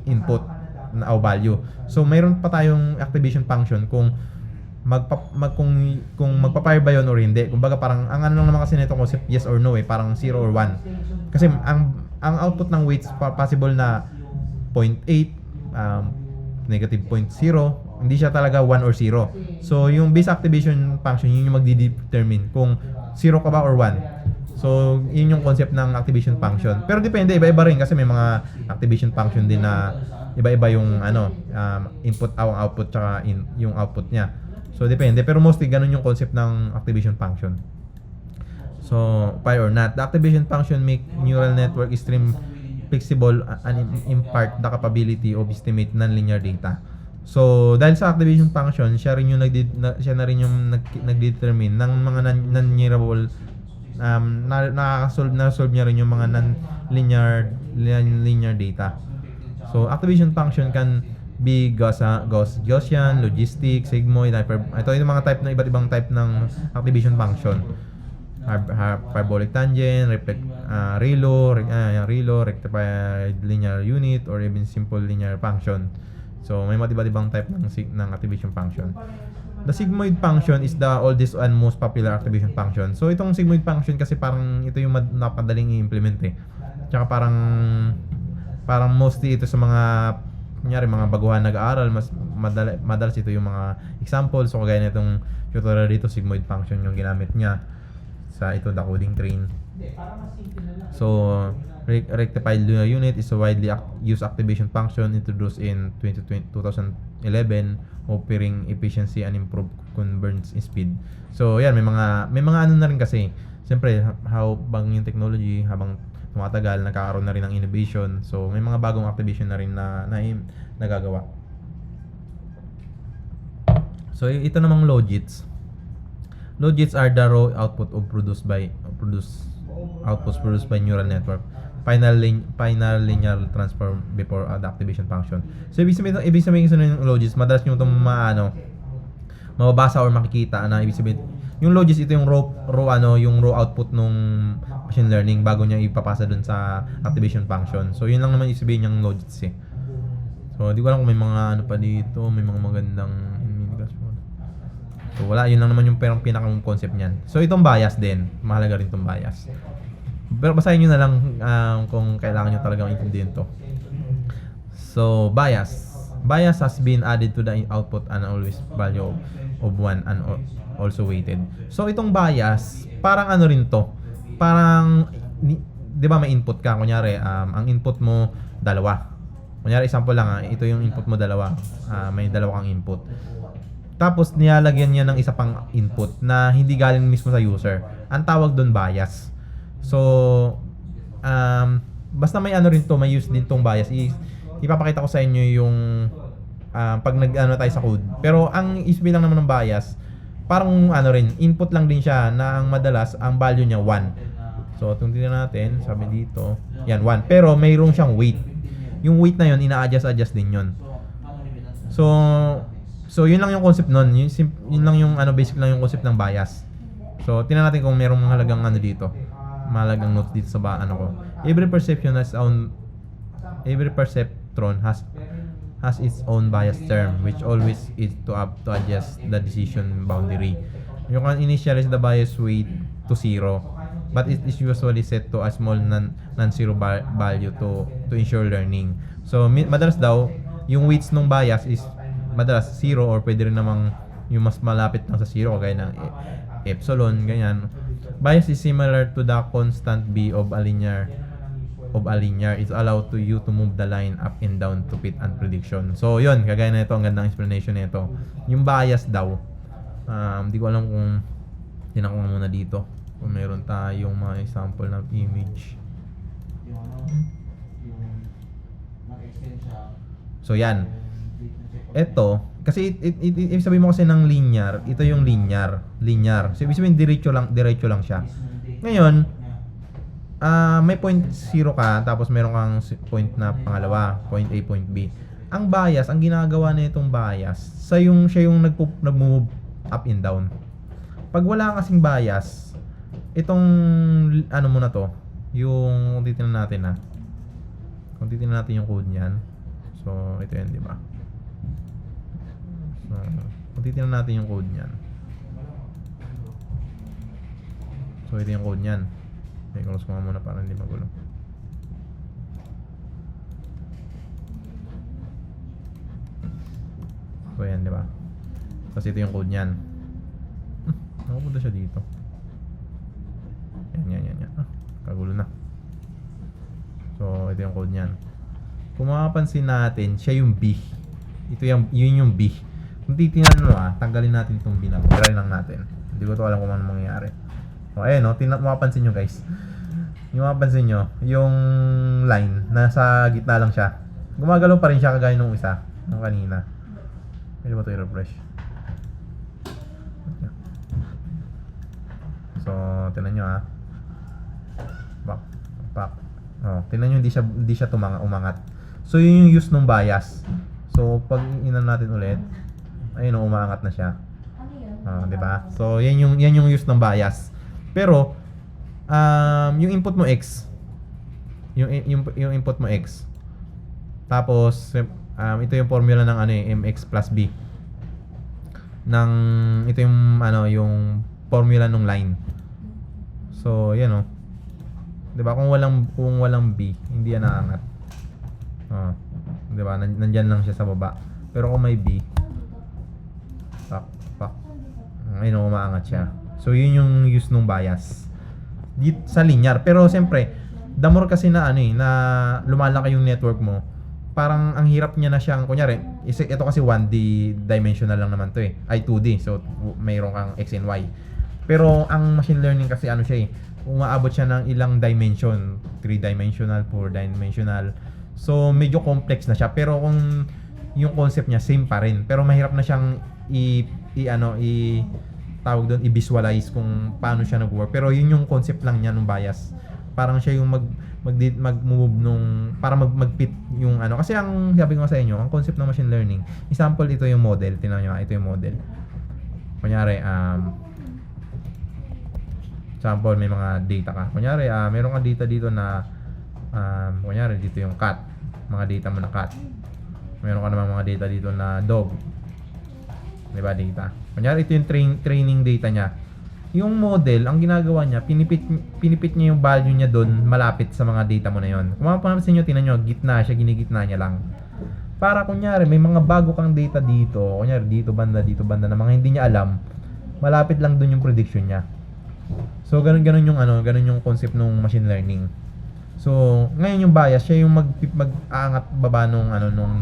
input na value. So, mayroon pa tayong activation function kung kung magpa-fire ba yun or hindi. Kumbaga parang ang lang naman kasi nito concept yes or no parang 0 or 1. Kasi ang output ng weights possible na 0.8, negative 0.0, hindi siya talaga 1 or 0. So yung base activation function yun yung magdi-determine kung 0 ka ba or 1. So yun yung concept ng activation function. Pero depende, iba-iba rin kasi may mga activation function din na iba-iba yung input output tsaka yung output niya. So depende, pero mostly ganun yung concept ng activation function. So fire or not, the activation function make neural network extreme flexible and impart the capability of estimate non-linear data. So dahil sa activation function, siya na rin yung nag-determine ng mga non-linear na-solve niya rin yung mga non-linear data. So activation function can be Gaussian, logistic, sigmoid, ito yung mga type na iba't ibang type ng activation function. Parabolic tangent, ReLU, rectified linear unit, or even simple linear function. So may iba't ibang type ng activation function. The sigmoid function is the oldest and most popular activation function. So itong sigmoid function kasi parang ito yung napadaling i-implement eh. Tsaka parang mostly ito sa mga kunyari mga baguhan nag-aaral, mas madalas ito yung mga examples. So kagaya nitong tutorial dito, sigmoid function yung ginamit niya sa ito, the coding train. So rectified linear unit is a widely used activation function introduced in 2011, offering efficiency and improved convergence speed. So yan, may mga ano na rin kasi. Siyempre, habang yung technology, habang tumatagal, nagkakaroon na rin ng innovation. So may mga bagong activation na rin na nagagawa. So ito namang logits. Logits are the raw output of outputs produced by neural network. Final linear transform before the activation function. So ibig sabihin ng logits, madalas nyo itong mababasa or makikita na ibig sabihin yung logits, ito yung raw output nung machine learning bago niya ipapasa dun sa activation function. So yun lang naman ibig sabihin yung logits eh. So di ko alam kung may mga ano pa dito, may mga magandang so wala, yun lang naman yung pinakang concept niyan. So itong bias din, mahalaga rin itong bias. Pero basahin nyo na lang kung kailangan nyo talagang intindihin to. So bias has been added to the output and always value of 1 and also weighted. So itong bias, parang ano rin to, parang di ba may input ka, kunyari ang input mo dalawa, kunyari example lang ito yung input mo dalawa, may dalawa kang input. Tapos nilalagyan niya ng isa pang input na hindi galing mismo sa user. Ang tawag doon bias. So basta may ano rin to, may use din tong bias. Ipapakita ko sa inyo yung pag nag-ano tayo sa code. Pero ang isipin lang naman ng bias, parang ano rin, input lang din siya na ang madalas ang value niya 1. So tingnan natin, sabi dito, yan 1. Pero mayroong siyang weight. Yung weight na yun, ina-adjust din yun. So yun lang yung concept nun. Yun lang yung basic lang yung concept ng bias. So tingnan natin kung mayroong mahalagang dito. Mahalagang notes dito sa ko. Every perceptron has its own bias term, which always is to adjust the decision boundary. You can initialize the bias weight to 0, but it is usually set to a small non-zero value to ensure learning. So madalas daw yung weights ng bias is madalas 0 or pwede rin namang yung mas malapit lang sa 0 kagaya ng epsilon, ganyan. Bias is similar to the constant b of a linear. It's allowed to you to move the line up and down to fit and prediction. So yun, kagaya na ito, ang gandang explanation nito. Yung bias daw, hindi ko alam kung tinan ko muna dito kung meron tayong mga example ng image. So yan. Ito, kasi ibig sabihin mo kasi ng linear, ito yung linear. So ibig sabihin diretso lang siya. Ngayon, may point 0 ka, tapos meron kang point na pangalawa, point A, point B. Ang bias, ang ginagawa na itong bias, siya yung nag-move up and down. Pag wala kasing bias, itong muna to, yung titingnan natin kung titingnan natin yung code niyan. So ito yan, di ba? So kung titingnan natin yung code niyan. So ito yung code niyan. Okay, close ko nga muna para hindi magulo. So yan, di ba? Kasi ito yung code niyan. Nakapunta siya dito. Yan. Kagulo na. So ito yung code niyan. Kung makapansin natin, siya yung B. Yun yung B. Kung titingnan mo tanggalin natin itong B na. Try lang natin. Hindi ko to alam kung ano mangyayari. So ayun mapapansin nyo guys. Yung mapapansin nyo, yung line, nasa gitna lang siya. Gumagalaw pa rin siya kagaya nung isa, nung kanina. Pwede ba ito i-refresh? So, tinan nyo Back. Tinan nyo, hindi siya umangat. So, yun yung use ng bias. So, pag inan natin ulit, ayun umangat na siya. Diba? So, yan yung use ng bias. Pero, yung input mo X, yung input mo X, tapos ito yung formula ng MX plus B ng ito yung ano yung formula ng line. So, yan oh. 'Di ba? Kung walang B, hindi yan aangat. Oh. 'Di ba? Nandiyan lang siya sa baba. Pero kung may B, pak. Ayun, umaangat siya. So, yun yung use ng bias. Sa linear. Pero siyempre, the more kasi na na lumalaki yung network mo, parang ang hirap niya na siyang, kunyari, ito kasi 1D dimensional lang naman to ay 2D. So, mayroon kang X and Y. Pero ang machine learning kasi siya umaabot siya ng ilang dimension, 3-dimensional, 4-dimensional. So, medyo complex na siya. Pero kung yung concept niya same pa rin, pero mahirap na siyang tawag doon, i-visualize kung paano siya nag-work. Pero yun yung concept lang niya ng bias. Parang siya yung mag-move nung para mag-fit yung kasi ang sabi ko sa inyo, ang concept ng machine learning, example, ito yung model. Tingnan niyo, ito yung model. Kunyari, example, may mga data ka. Kunyari, meron kang data dito na kunyari, dito yung cat. Mga data mo na cat. Meron ka naman mga data dito na dog. Diba, data? Kunyari, ito yung training data niya. Yung model, ang ginagawa niya, pinipit niya yung value niya doon malapit sa mga data mo na yon. Kung mapapansin niyo, tingnan niyo, gitna siya, ginigitna niya lang. Para kunyari, may mga bago kang data dito, kunyari dito banda na mga hindi niya alam, malapit lang doon yung prediction niya. So, ganun yung concept ng machine learning. So, ngayon yung bias, siya yung mag-aangat baba nung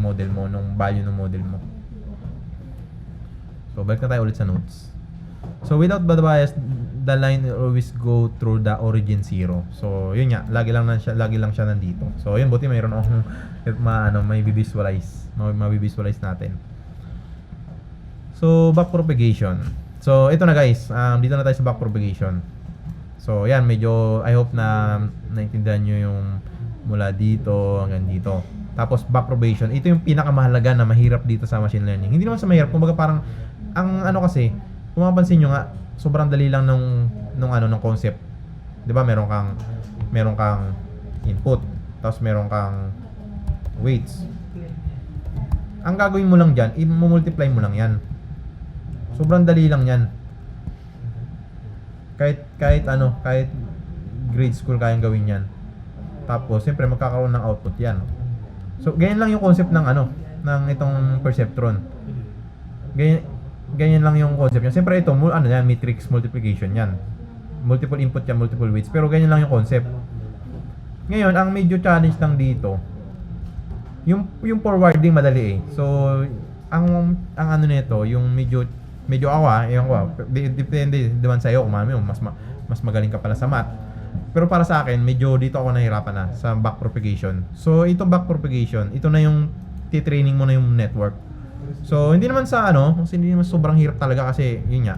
model mo, nung value ng model mo. So, balik na tayo ulit sa notes. So, without the bias, the line will always go through the origin 0. So, yun nga, lagi lang siya nandito. So, yun, buti mayroon akong may visualize natin. So, backpropagation. So, ito na guys, dito na tayo sa backpropagation. So, yan, medyo, I hope na naintindihan nyo yung mula dito hanggang dito. Tapos, backpropagation, ito yung pinakamahalaga na mahirap dito sa machine learning. Hindi naman sa mahirap, kumbaga parang, ang kasi, kung mapansin nyo nga, sobrang dali lang ng concept. 'Di ba? Meron kang input, tapos meron kang weights. Ang gagawin mo lang diyan, i-multiply mo lang 'yan. Sobrang dali lang 'yan. Kahit grade school kayang gawin 'yan. Tapos siyempre magkakaroon ng output 'yan. So ganyan lang yung concept ng ng itong perceptron. Ganyan lang yung concept niya. Siyempre ito, yan, matrix multiplication yan. Multiple input yan, multiple weights. Pero ganyan lang yung concept. Ngayon, ang medyo challenge lang dito, yung forwarding madali So, ang nito, yung medyo ako depende naman sa'yo kung mas magaling ka pala sa math. Pero para sa akin, medyo dito ako nahirapan na sa backpropagation. So, ito backpropagation, ito na yung titraining mo na yung network. So, hindi naman hindi naman sobrang hirap talaga kasi, yun nga.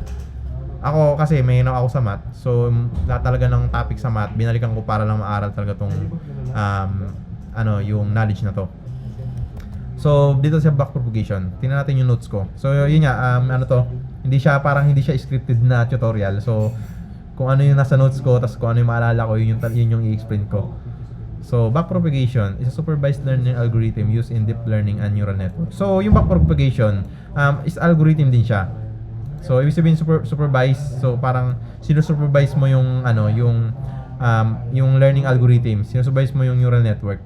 Ako kasi, may ako sa math. So, lahat talaga ng topic sa math, binalikan ko para lang maaral talaga tong, yung knowledge na to. So, dito sa backpropagation, tingnan natin yung notes ko. So, yun nga, hindi siya scripted na tutorial. So, kung ano yung nasa notes ko, tapos kung ano yung maalala ko, yun yung i-explain ko. So, backpropagation is a supervised learning algorithm used in deep learning and neural network. So, yung backpropagation is algorithm din siya. So, ibig sabihin supervised. So, parang sinusupervise mo yung yung learning algorithm, sinusupervise mo yung neural network.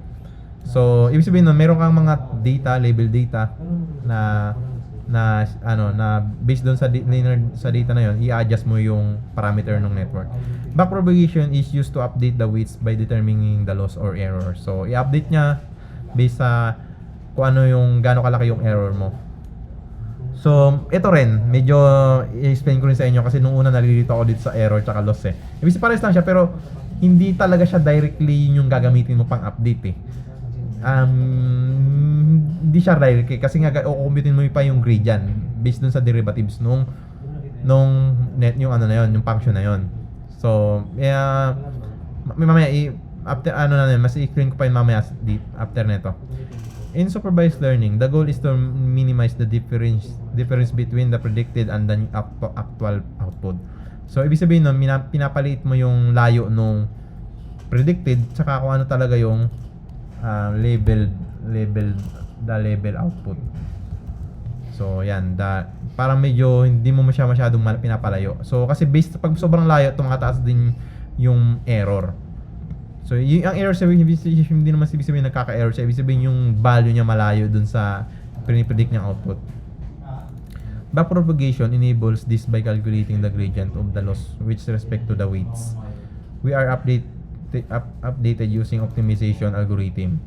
So, ibig sabihin nun, meron kang mga data, label data na based doon sa data na yon, i-adjust mo yung parameter ng network. Backpropagation is used to update the weights by determining the loss or error. So, i-update niya based sa kung gaano kalaki yung error mo. So, ito rin, medyo i-explain ko rin sa inyo kasi nung una nalilito ako dito sa error tsaka loss Ibig pares lang siya pero hindi talaga siya directly yung gagamitin mo pang update hindi siya directly kasi nga kukumputin mo pa yung grade yan based dun sa derivatives nung yung function na yon. So, mamaya after mas i-explain ko pa yun mamaya after nito. In supervised learning, the goal is to minimize the difference between the predicted and the actual output. So, ibig sabihin nun, pinapaliit mo yung layo nung predicted tsaka kung ano talaga yung label output. So, yan, parang medyo hindi mo masyadong pinapalayo. So kasi based pag sobrang layo, tumataas din yung error. So ang error hindi naman ibig sabihin nagkaka-error siya, ibig sabihin yung value niya malayo dun sa pinipredict niyang output. Backpropagation enables this by calculating the gradient of the loss with respect to the weights. We are updated using optimization algorithm.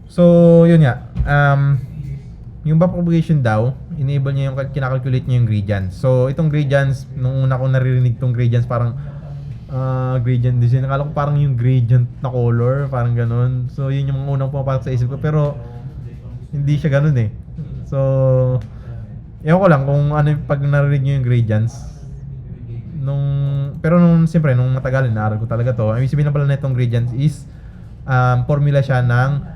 So, yun nga. Yung backpropagation daw, enable niya yung kinakalculate niya yung gradients. So, itong gradients, nung una ko naririnig itong gradients, parang gradient design. Nakala ko parang yung gradient na color, parang ganun. So, yun yung unang pumapasok sa isip ko. Pero, hindi siya ganun eh. So, ewan ko lang kung ano yung pag narinig nyo yung gradients. Pero siyempre, nung matagal, naaral ko talaga to. Ang ibig sabihin na pala na itong gradients is, formula siya ng,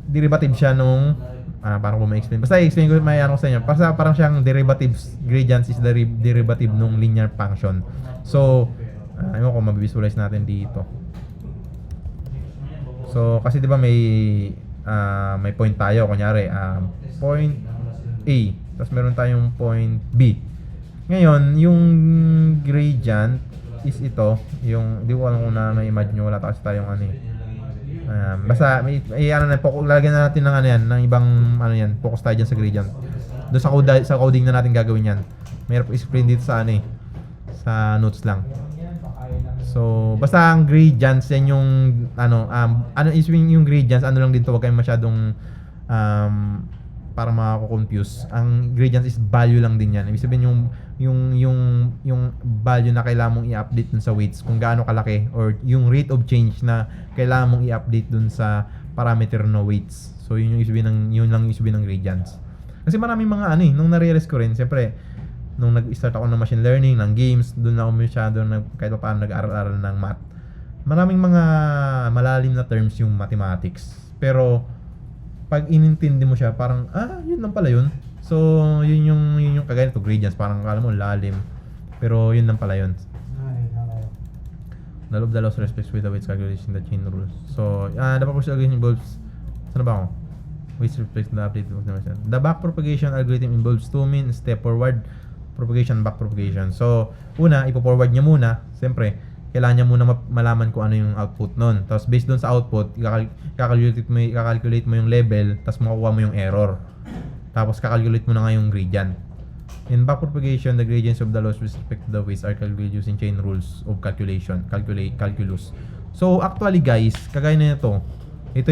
derivative siya nung, parang kung ma-explain. Basta i-explain ko, may ano ko sa inyo. Parang siyang derivatives, gradients is the derivative nung linear function. So, ewan ko, mabivisualize natin dito. So, kasi diba may point tayo, kunyari, point A. Tapos meron tayong point B. Ngayon, yung gradient is ito. Yung, di ko alam kung na-imagine nyo. Wala kasi tayong ano eh. Basta, lalagyan na natin ng ano yan. Ng ibang ano yan. Focus tayo dyan sa gradient. Doon sa coding na natin gagawin yan. Mayroon explain dito sa ano eh. Sa notes lang. So, basta ang gradients yan yung ano is yung gradients. Ano lang dito. Huwag kayong masyadong para mako-confuse. Ang gradients is value lang din yan. Ibig sabihin yung value na kailangan mong i-update dun sa weights kung gaano kalaki or yung rate of change na kailangan mong i-update dun sa parameter no weights. So yun lang yung sabihin ng gradients. Kasi maraming mga nung na-realize ko rin, siyempre nung nag-start ako ng machine learning, ng games, dun ako masyado kahit pa paano nag-aaral ng math. Maraming mga malalim na terms yung mathematics. Pero pag inintindi mo siya, parang, yun lang pala yun. So, yun yung kagaya nito, gradients, parang akala mo lalim. Pero yun lang pala yun. The law of the loss respects with the weights calculation the chain rules. So, the backpropagation involves, saan ba ako? Weights respects the update of the backpropagation algorithm involves two main step: forward propagation, backpropagation. So, una, ipo-forward niya muna, siyempre, kailangan niya muna malaman kung ano yung output nun. Tapos based doon sa output, i-calculate mo yung level, tapos makukuha mo yung error. Tapos kakalculate mo na nga yung gradient. In backpropagation, the gradients of the loss with respect to the weights are calculated using chain rules of calculation, calculus. So actually guys, kagaya na ito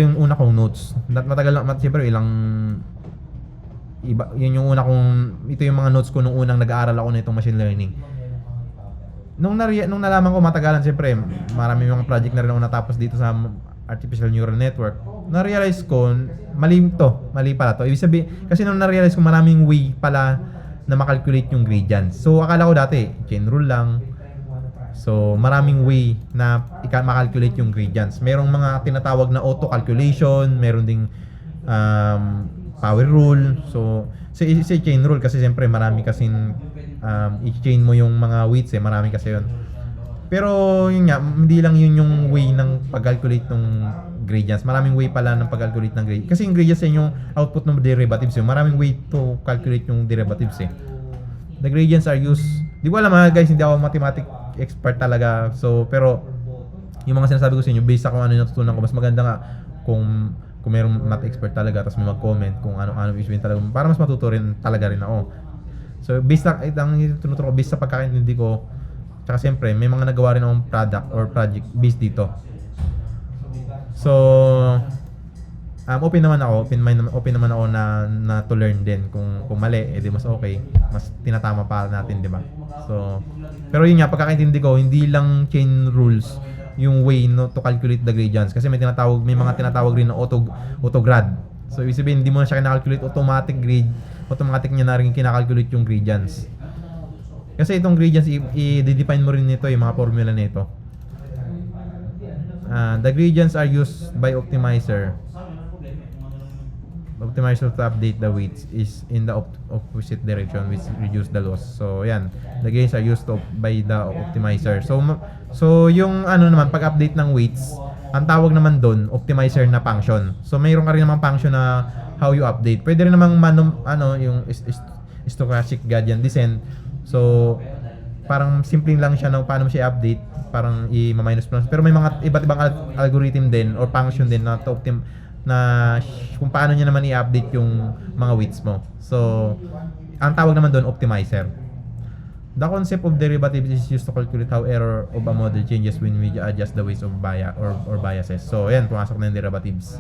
yung una kong notes. Matagal lang, siyempre yun yung una kong, ito yung mga notes ko nung unang nag-aaral ako na itong machine learning. Nung nalaman ko matagalan, siyempre marami mga project na rin ako natapos dito sa artificial neural network. Na-realize ko mali pala to. Ibig sabihin, kasi nung na-realize ko maraming way pala na makalculate yung gradients. So akala ko dati chain rule lang. So maraming way na makalculate yung gradients. Merong mga tinatawag na auto calculation, meron ding power rule. So si chain rule kasi siyempre marami kasing i-chain mo yung mga weights marami kasi yun. Pero yun nga, hindi lang yun yung way ng pag-calculate ng gradients. Maraming way pala ng pag-calculate ng gradients. Kasi yung gradients yung output ng derivatives yun. Maraming way to calculate yung derivatives The gradients are used, di ko alam guys, hindi ako mathematic expert talaga. So, pero yung mga sinasabi ko sa inyo, based sa kung ano yung natutunan ko, mas maganda nga kung mayroong math expert talaga, tapos may mag-comment kung ano-ano issue talaga, para mas matuto rin talaga rin ako. So, based sa, ang tinuturo ko, based sa pagkakaintindi ko, tsaka siyempre, may mga nagawa rin akong product or project based dito. So, open naman ako na to learn din. Kung mali, edi mas okay. Mas tinatama pa natin, di ba? So, pero yun nga, pagkakaintindi ko, hindi lang chain rules yung way to calculate the gradients. Kasi may mga tinatawag rin na autograd. So, ibig sabihin, hindi mo na siya kinakalculate automatic niya na rin kinakalculate yung gradients. Kasi itong gradients, i-define mo rin nito yung mga formula nito. The gradients are used by optimizer to update the weights is in the opposite direction which reduce the loss. So yan, the gradients are used by the optimizer. So yung naman pag-update ng weights, ang tawag naman doon optimizer na function. So mayroon ka rin namang function na how you update. Pwede rin namang yung stochastic gradient descent. So parang simpleng lang siya ng paano mo siya update, parang i-minus plus. Pero may mga iba't ibang algorithm din or function din na kung paano niya naman i-update yung mga weights mo. So ang tawag naman doon optimizer. The concept of derivatives is used to calculate how error of a model changes when we adjust the weights of or biases. So ayan, pumasok na yung derivatives.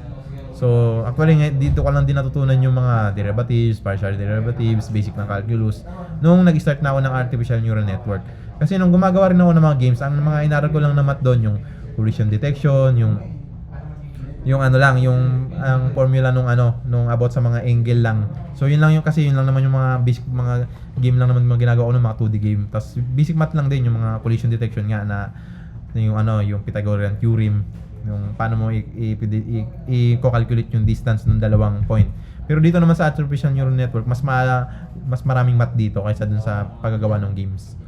So actually dito ko lang din natutunan yung mga derivatives, partial derivatives, basic na calculus nung nag-start na ako ng artificial neural network. Kasi nung gumagawa rin ako ng mga games, ang mga inaral ko lang na math doon yung collision detection, yung ano lang, yung ang formula nung about sa mga angle lang. So yun lang naman yung mga basic mga game lang naman mga ginagawa ko ng mga 2D game. Tapos basic math lang din yung mga collision detection nga na yung Pythagorean theorem, yung paano mo i-calculate yung distance ng dalawang point. Pero dito naman sa artificial neural network, mas maraming math dito kaysa dun sa paggagawa ng games.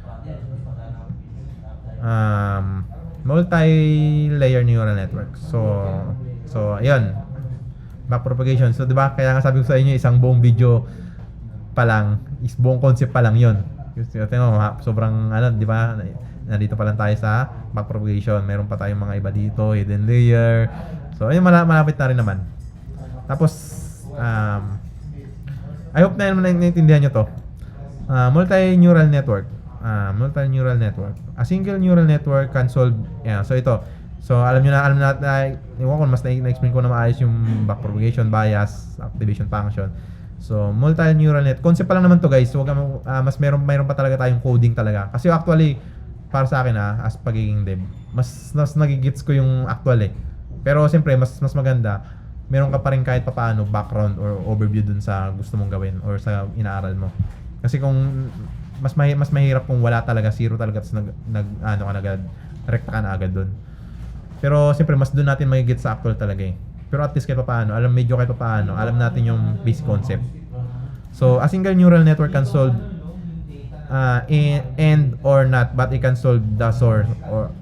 Multi-layer neural network. So ayun. Backpropagation. So 'di ba? Kaya nga sabi ko sa inyo isang buong video pa lang, buong concept pa lang 'yon. Kasi sobrang 'di ba? Nandito pa lang tayo sa backpropagation. Meron pa tayong mga iba dito, hidden layer. So ayun, malapit na rin naman. Tapos I hope na naiintindihan niyo 'to. Multi-neural network. Multi-neural network. A single neural network can solve so ito. So alam na iwan ko mas na-explain ko na maayos yung backpropagation, bias, activation function. So multi-neural net. Concept pa lang naman to guys. So mas mayroon pa talaga tayong coding talaga. Kasi actually para sa akin as pagiging dev, mas nagigits ko yung actual Pero siyempre mas maganda meron ka pa rin kahit papaano background or overview dun sa gusto mong gawin or sa inaaral mo. Kasi kung mas mahirap kung wala talaga, zero talaga, tapos rekta ka na agad dun. Pero siyempre mas doon natin magigit sa actual talaga Pero at least kahit paano, medyo kahit paano, alam natin yung basic concept. So a single neural network can solve and or not, but it can solve the source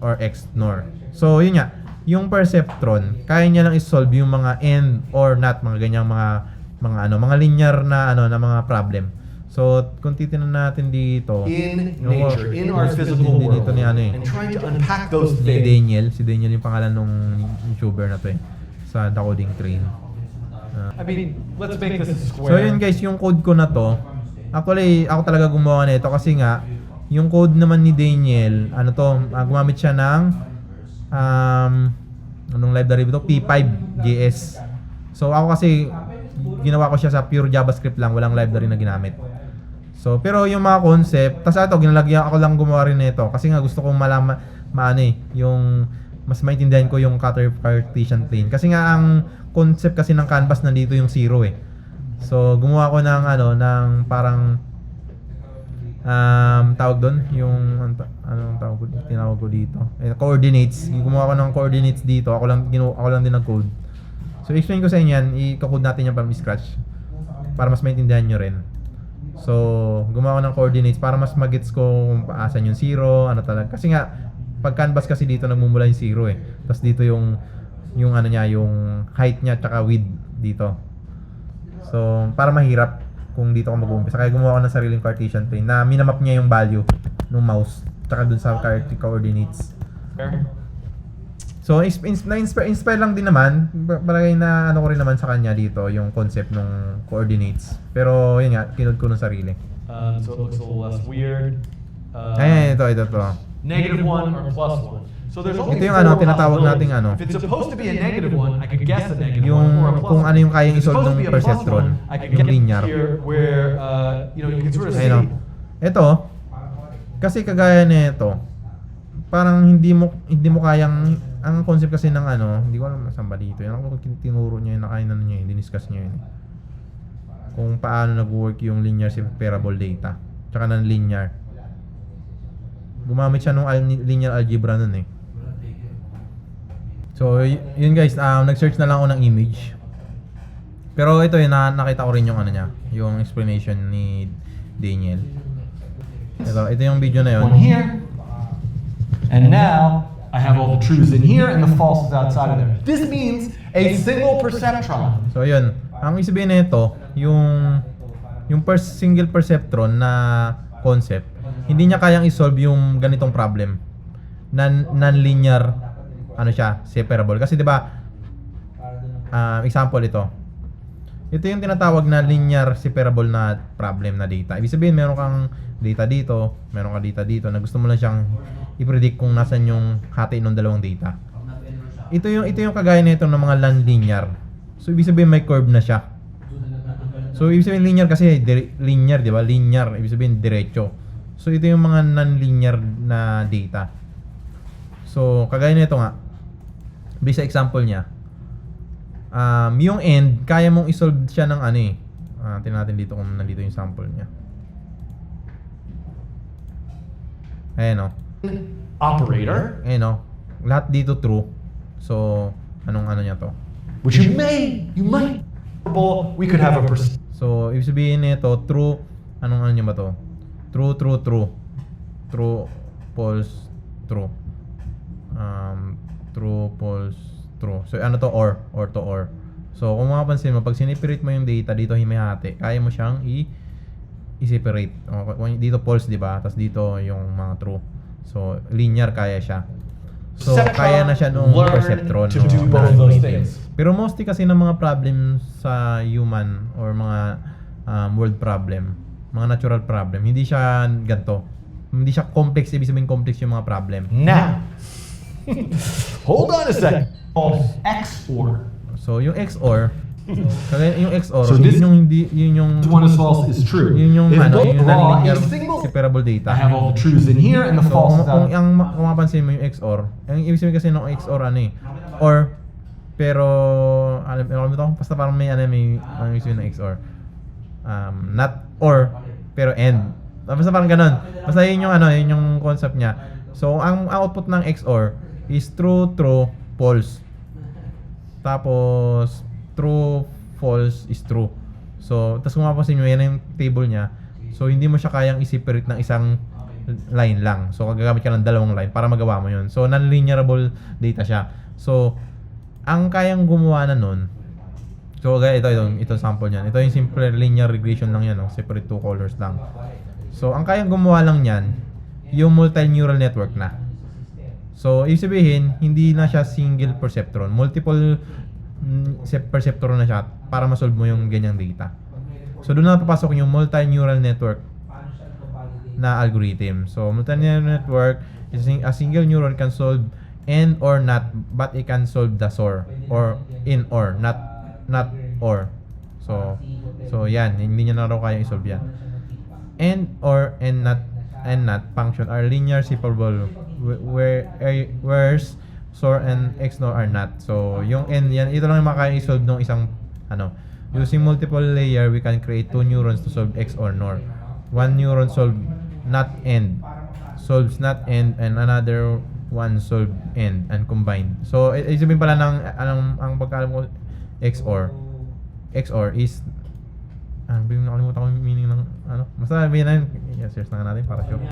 or X nor. So yun nga, yung perceptron, kaya niya lang i-solve yung mga and or not, mga ganyang mga linear na mga problem. So, kung titingnan natin dito, in nature, in our physical world, and trying to unpack those things. Si Daniel yung pangalan nung YouTuber na to sa The Coding Train. I mean, let's make this a square. So yun guys, yung code ko na to, actually ako talaga gumawa nito kasi nga yung code naman ni Daniel, gumamit siya ng anong library ito? P5.js. So ako kasi ginawa ko siya sa pure JavaScript lang, walang library na ginamit. So, pero yung mga concept, tas ito, ginalagyan ako lang gumawa rin nito kasi nga gusto kong malaman, yung mas maintindihan ko yung Cartesian plane. Kasi nga ang concept kasi ng canvas nandito yung zero So, gumawa ko ng parang tawag doon, yung tinawag ko dito. Coordinates. Gumawa ko ng coordinates dito. Ako lang din nag-code. So, explain ko sa inyo yan, i-code natin yan from scratch para mas maintindihan nyo rin. So, gumawa ko ng coordinates para mas magets ko kung paasan yung zero, talaga. Kasi nga, pag canvas kasi dito nagmumula yung zero Tapos dito yung yung height niya tsaka width dito. So, para mahirap kung dito ako mag-uumpisa. Kaya gumawa ko ng sariling Cartesian plane na minamap niya yung value ng mouse tsaka dun sa coordinates. So, na-inspire lang din naman. Palagay na ko rin naman sa kanya dito yung concept ng coordinates. Pero yun nga, kinod ko ng sarili. So it looks a little less weird. Ito. -1 or +1. So there's only Ito yung four tinatawag nating possibilities. If it's supposed to be a -1, I could guess a -1 Yung or a +1. kung ano yung kayang If it's isolve supposed to ng be a perceptron, +1, I could yung get linear. here where you can sort of see. Ayun Ito, kasi kagaya nito, parang hindi mo kayang, ang concept kasi ng hindi ko alam saan ba dito. Yan ako tinuro niya, diniscuss niya yun. Kung paano nag-work yung linear separable data, tsaka ng linear. Gumamit siya ng linear algebra nun So, yun guys, nag-search na lang ako ng image. Pero ito nakita ko rin yung yung explanation ni Daniel. Ito yung video na yun. One here, and now I have all the truths in here and the falses outside of there. This means a single perceptron. So yun, ang ibig sabihin nito, yung yung single perceptron na concept, hindi niya kayang i-solve yung ganitong problem. Non-linear ano siya, separable. Kasi 'di ba, example ito. Ito yung tinatawag na linear separable na problem na data. Ibig sabihin, meron kang data dito, meron ka data dito na gusto mo lang siyang i-predict kung nasan yung hati ng dalawang data. Ito yung kagaya nito ng mga non-linear. So ibig sabihin may curve na siya. So ibig sabihin linear kasi linear, 'di ba? Linear, ibig sabihin diretso. So ito yung mga non-linear na data. So kagaya nito nga. Bisa example niya. Yung end, kaya mong isolve siya ng ano eh. Tingnan natin dito kung nandito yung sample niya. Ayan o. Operator, Ayan o. Lahat dito true. So, anong ano niya to? which you might, we could have a So, ibig sabihin nito, true, anong ano niya ba to? True, true, true. True, false, true. True, false, true. So, ano to? Or to or. So, kung mapapansin mo, pag siniperate mo yung data, dito himihati, kaya mo siyang i-separate. Dito false, di ba? Tapos dito yung mga true. So, linear kaya siya. So, kaya na siya nung perceptron. to do both of those things. Pero mostly kasi ng mga problem sa human or mga world problem, mga natural problem, hindi siya ganito. Hindi siya complex, ibig sabihin complex yung mga problem. Now, hold on a second. XOR. So, yung XOR, kaya yung XOR, So this- yun yung One is false is true. yun yung If ano, both yung raw non-linear is single, separable I data. have all the truths in here and the So, false kung is kung mapapansin mo yung XOR, ang ibig sabihin kasi ng XOR ano eh, or, pero, alam mo ito, basta parang may ang ibig sabihin ng XOR. Not or, pero and. Basta parang ganun. Basta yun yung concept niya. So, ang output ng XOR is true, true, false. Tapos, true, false is true. So, tapos kung mapapansin nyo, yan yung table niya. So, hindi mo siya kayang i-separate ng isang line lang. So, gagamit ka ng dalawang line para magawa mo yun. So, non-linearable data siya. So, ang kayang gumawa na nun, so, ito sample niyan. Ito yung simple linear regression lang yan, no? Separate two colors lang. So, ang kayang gumawa lang niyan, yung multi-neural network na. So, ibig sabihin, hindi na siya single perceptron. Multiple perceptron na siya para ma-solve mo yung ganyang data. So, doon na papasok yung multi-neural network na algorithm. So, multi-neural network is a single neuron can solve and or not, but it can solve the SOR or in or not or. So yan, hindi niya na raw kaya i-solve yan. And or and not function are linear separable whereas SOR and XNOR are not. So yung and yan, ito lang yung makaya i-solve ng isang using multiple layer, we can create two neurons to solve X or NOR. One neuron solve not and solves not and another one solve and combined. So sabihin pala ng ang pagkaalam ko XOR is nakalimutan ko yung meaning ng basta sabihin na yun. Search na nga natin para sure.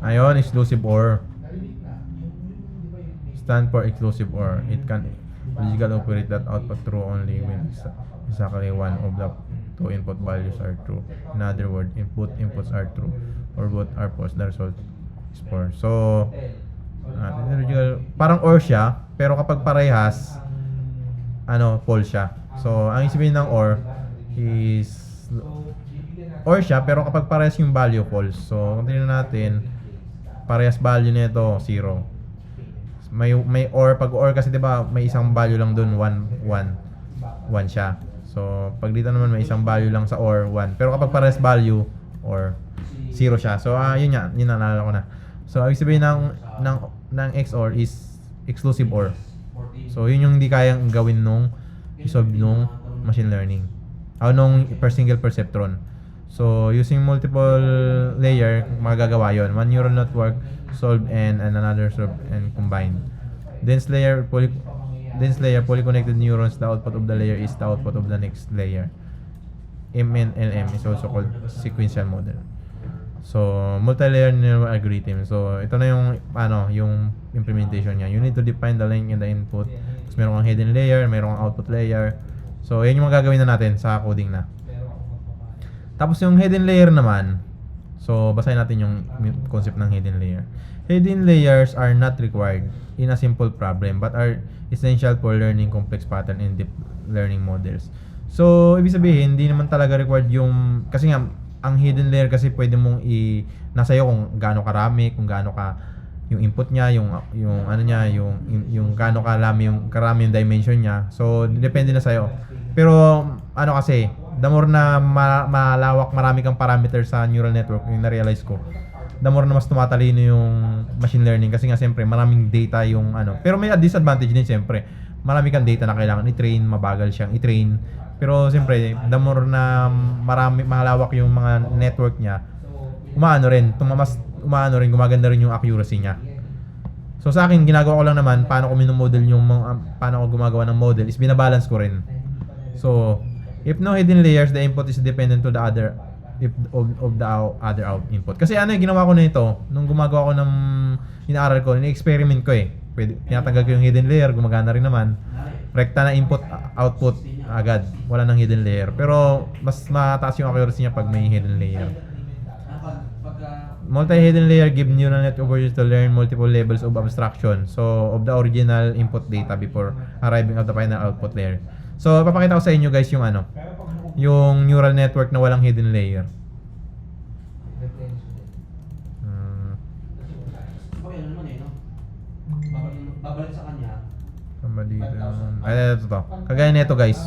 Ayun, exclusive OR. Stand for exclusive OR. It can logical operate that output true only when exactly one of the two input values are true. In other words, inputs are true or both are false. The result is false. So, parang OR siya, pero kapag parehas, false siya. So, ang sabihin ng OR is OR siya, pero kapag parehas yung value, false. So, kung tingnan natin, parehas value nito 0. May OR, pag OR kasi 'di ba, may isang value lang doon, 1 siya. So, pag dito naman may isang value lang sa OR, 1. Pero kapag parehas value, or 0 siya. So, yun naalala ko na. So, ibig sabihin ng XOR is exclusive OR. So, yun yung hindi kayang gawin i-solve nung machine learning. Nung single perceptron. So, using multiple layer, magagawa yun. One neural network solve and another solve and combine. Dense layer, fully connected neurons, the output of the layer is the output of the next layer. MNLM is also called sequential model. So, multi-layer neural algorithm. So, ito na yung yung implementation niya. You need to define the link in the input. Tapos meron kang hidden layer, meron kang output layer. So, yan yung mga gagawin na natin sa coding na. Tapos yung hidden layer naman, so basahin natin yung concept ng hidden layer. Hidden layers are not required in a simple problem but are essential for learning complex pattern in deep learning models. So, ibig sabihin, hindi naman talaga required yung, kasi nga, ang hidden layer kasi pwede mong nasa iyo kung gaano karami, kung gaano ka yung input niya, yung ano niya, yung gaano karami yung dimension niya. So, depende na sa iyo. Pero ano kasi, the more na malawak, marami kang parameters sa neural network, yung na-realize ko, the more na mas tumatalino yung machine learning kasi nga siyempre maraming data yung ano. Pero may disadvantage din siyempre. Marami kang data na kailangan i-train, mabagal siyang i-train. Pero siyempre, the more na malawak yung mga network niya, gumaganda rin yung accuracy niya. So sa akin, ginagawa ko lang naman, paano ko minomodel paano ko gumagawa ng model is binabalance ko rin. So, if no hidden layers, the input is dependent to the other other input. Kasi ano yung ginawa ko na ito, nung gumagawa ko ng inaaral ko, ini-experiment ko tinatanggal ko yung hidden layer, gumagana rin naman. Rekta na input, output agad. Wala nang hidden layer. Pero mas mataas yung accuracy niya pag may hidden layer. Multi-hidden layer give neural net opportunity to learn multiple levels of abstraction. So, of the original input data before arriving at the final output layer. So, papakita ko sa inyo guys yung yung neural network na walang hidden layer. Babalik sa kanya. Ito to. Kagaya nito guys.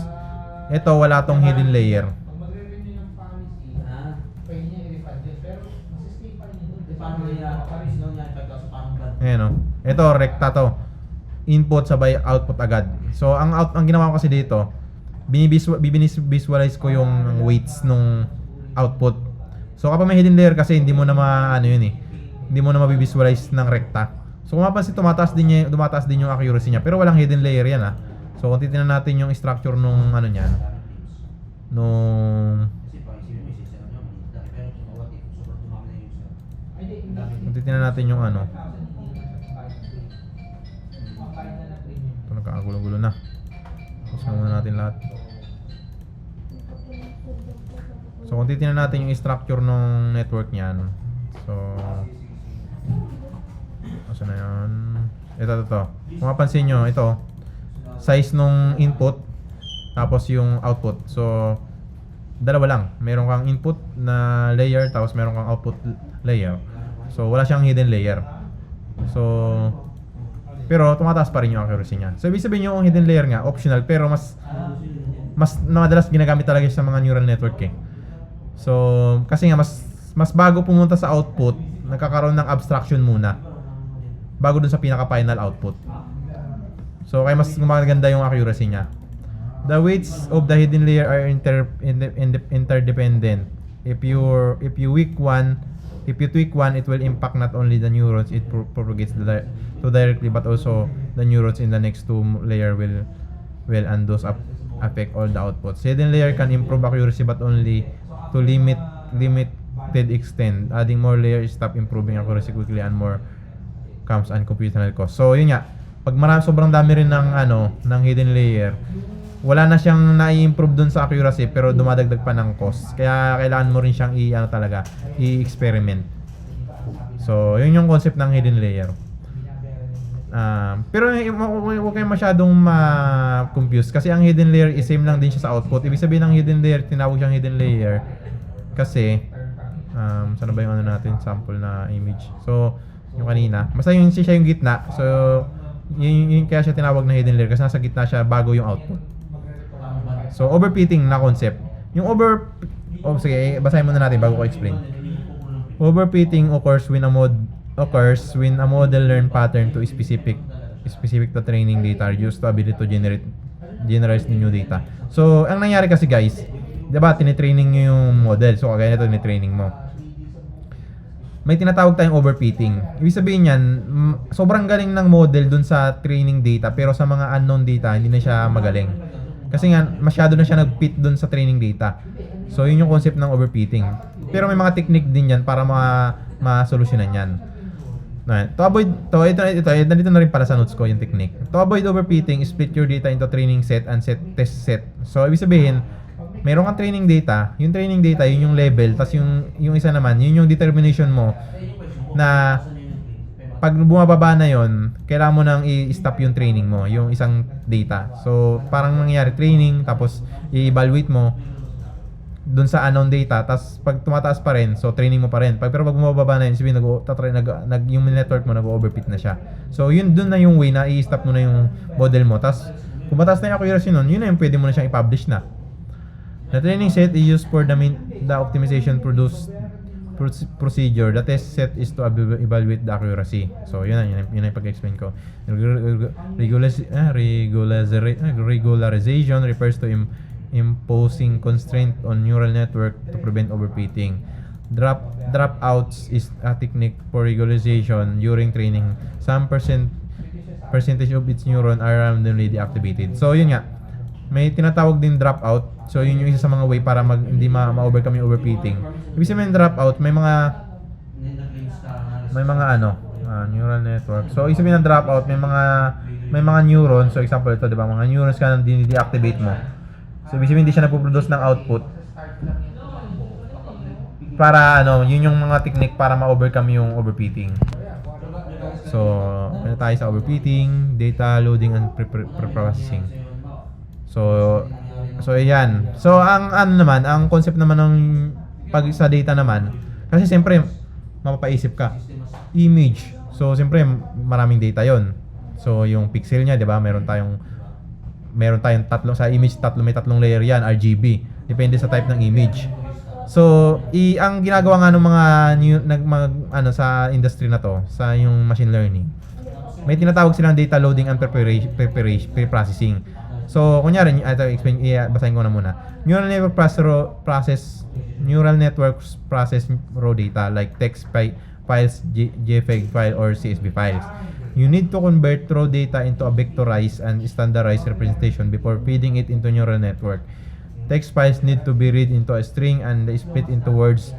Ito wala tong hidden layer. Pag magre-renew ng policy, pwede niya i-refund yun. Pero masistay pa rin yun. Paano niya, paris lang niya ipagkaw sa parang brand. Ayan o. Ito, rekta to. Input sabay output agad. So, ang ginawa ko kasi dito, binivisualize ko yung weights nung output. So, kapag may hidden layer kasi, hindi mo na hindi mo na mabivisualize ng rekta. So, kung mapansin, dumataas din yung accuracy niya. Pero walang hidden layer yan So, kung titignan natin yung structure nung niyan. Kung titignan natin yung Ito, nagkakagulo-gulo na. Tapos muna natin lahat. So, kung titignan natin yung structure ng network niyan. So, asa na yan? Ito. Kung mapansin nyo, ito. Size nung input. Tapos yung output. So, dalawa lang. Meron kang input na layer. Tapos meron kang output layer. So, wala siyang hidden layer. So, pero tumataas pa rin yung accuracy niya. So, ibig sabihin yung hidden layer nga, optional. Pero mas madalas ginagamit talaga sa mga neural network So, kasi nga mas bago pumunta sa output, nagkakaroon ng abstraction muna bago dun sa pinaka-final output. So, kaya mas maganda yung accuracy niya. The weights of the hidden layer are interdependent. If you tweak one, it will impact not only the neurons it propagates to directly, but also the neurons in the next two layer will and those affect all the outputs. Hidden layer can improve accuracy but only to limited extent. Adding more layers stop improving accuracy quickly and more comes and computational cost. So yun nga, pag sobrang dami rin ng hidden layer, wala na siyang na-improve dun sa accuracy pero dumadagdag pa ng cost. Kaya kailangan mo rin siyang i-experiment. So yun yung concept ng hidden layer. Pero huwag kayo masyadong ma-confuse kasi ang hidden layer is same lang din siya sa output. Ibig sabihin ng hidden layer, tinawag siyang hidden layer kasi saan ba yung natin sample na image. So yung kanina, basta siya yung gitna. So yun kaya siya tinawag na hidden layer kasi nasa gitna siya bago yung output. So overfitting na concept. Yung sige, basahin muna natin bago ko explain. Overfitting occurs when a model learn pattern to specific to training data used to ability to generate new data. So, ang nangyari kasi guys, 'di ba, tinitraining nyo yung model. So, kagaya nito, tinitraining mo. May tinatawag tayong overfitting. Ibig sabihin yan, sobrang galing ng model dun sa training data, pero sa mga unknown data, hindi na siya magaling. Kasi nga, masyado na siya nag-fit dun sa training data. So, yun yung concept ng overfitting. pero may mga technique din yan para ma-solusyonan yan. To avoid, nandito na rin para sa notes ko yung technique. To avoid overfitting, split your data into training set and test set. So, ibig sabihin, meron kang training data, yung training data, yun yung level, tas yung isa naman, yun yung determination mo na pag bumababa na yon, kailangan mo nang i-stop yung training mo, yung isang data. So, parang nangyayari training, tapos i-evaluate mo dun sa unknown data, tapos pag tumataas pa rin, so training mo pa rin. Pero pag bumababa na yun, sabihin yung network mo nag-overfit na siya. So, yun dun na yung way na i-stop mo na yung model mo. Tapos, kung mataas na yung accuracy nun, yun na yung pwede mo na siyang i-publish na. The training set is used for the optimization procedure. The test set is to evaluate the accuracy. So, yun na yung pag-explain ko. Regularization refers to imposing constraint on neural network to prevent overfitting. Dropouts is a technique for regularization during training. Some percentage of its neuron are randomly deactivated. So, yun nga. May tinatawag din dropout. So, yun yung isa sa mga way para hindi ma-overcome yung overfitting. Ibig sabihin dropout, may mga neural network. So, ibig sabihin ng dropout, may mga neurons. So, example ito, di ba? Mga neurons ka nang dini-deactivate mo. So, ibig sabihin hindi siya nagpo-produce ng output. Para yun yung mga technique para ma-overcome yung overfitting. So, ano tayo sa overfitting, data loading and pre-processing. So ayan. So, ang concept naman ng pag sa data naman, kasi siyempre, mapapaisip ka, image. So, siyempre, maraming data yon. So, yung pixel niya, di ba, meron tayong sa image may tatlong layer yan, RGB. Depende sa type ng image. So, ang ginagawa nga ng mga sa industry na to, sa yung machine learning, may tinatawag silang data loading and pre-processing. So, kunyari, basahin ko na muna. Neural networks process raw data like text files, JPEG file, or CSV files. You need to convert raw data into a vectorized and standardized representation before feeding it into neural network. Text files need to be read into a string and split into words.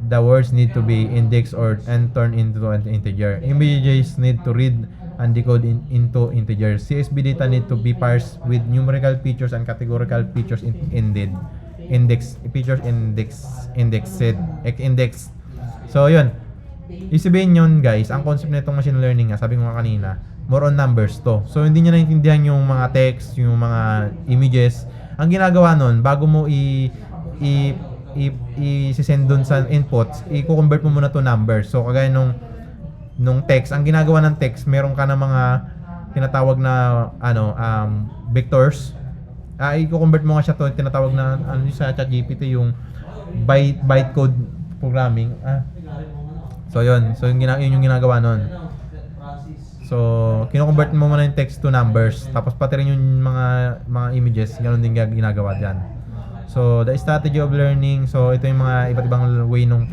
The words need to be indexed and turned into an integer. Images need to read and decode into integers. CSV data need to be parsed with numerical features and categorical features indexed. So, yun. Isibihin yun, guys, ang concept na itong machine learning nga, sabi ko nga kanina, more on numbers to. So, hindi niya naintindihan yung mga text, yung mga images. Ang ginagawa nun, bago mo i-send dun sa inputs, i-convert mo muna to numbers. So, kagaya nung text, ang ginagawa ng text, meron ka na mga tinatawag na vectors. I-convert mo nga siya to, tinatawag na sa ChatGPT yung bytecode programming. So yun yung ginagawa nun. So kino-convert mo muna yung text to numbers, tapos pati rin yung mga images, ganoon din ginagawa diyan. So the strategy of learning, so ito yung mga iba't ibang way ng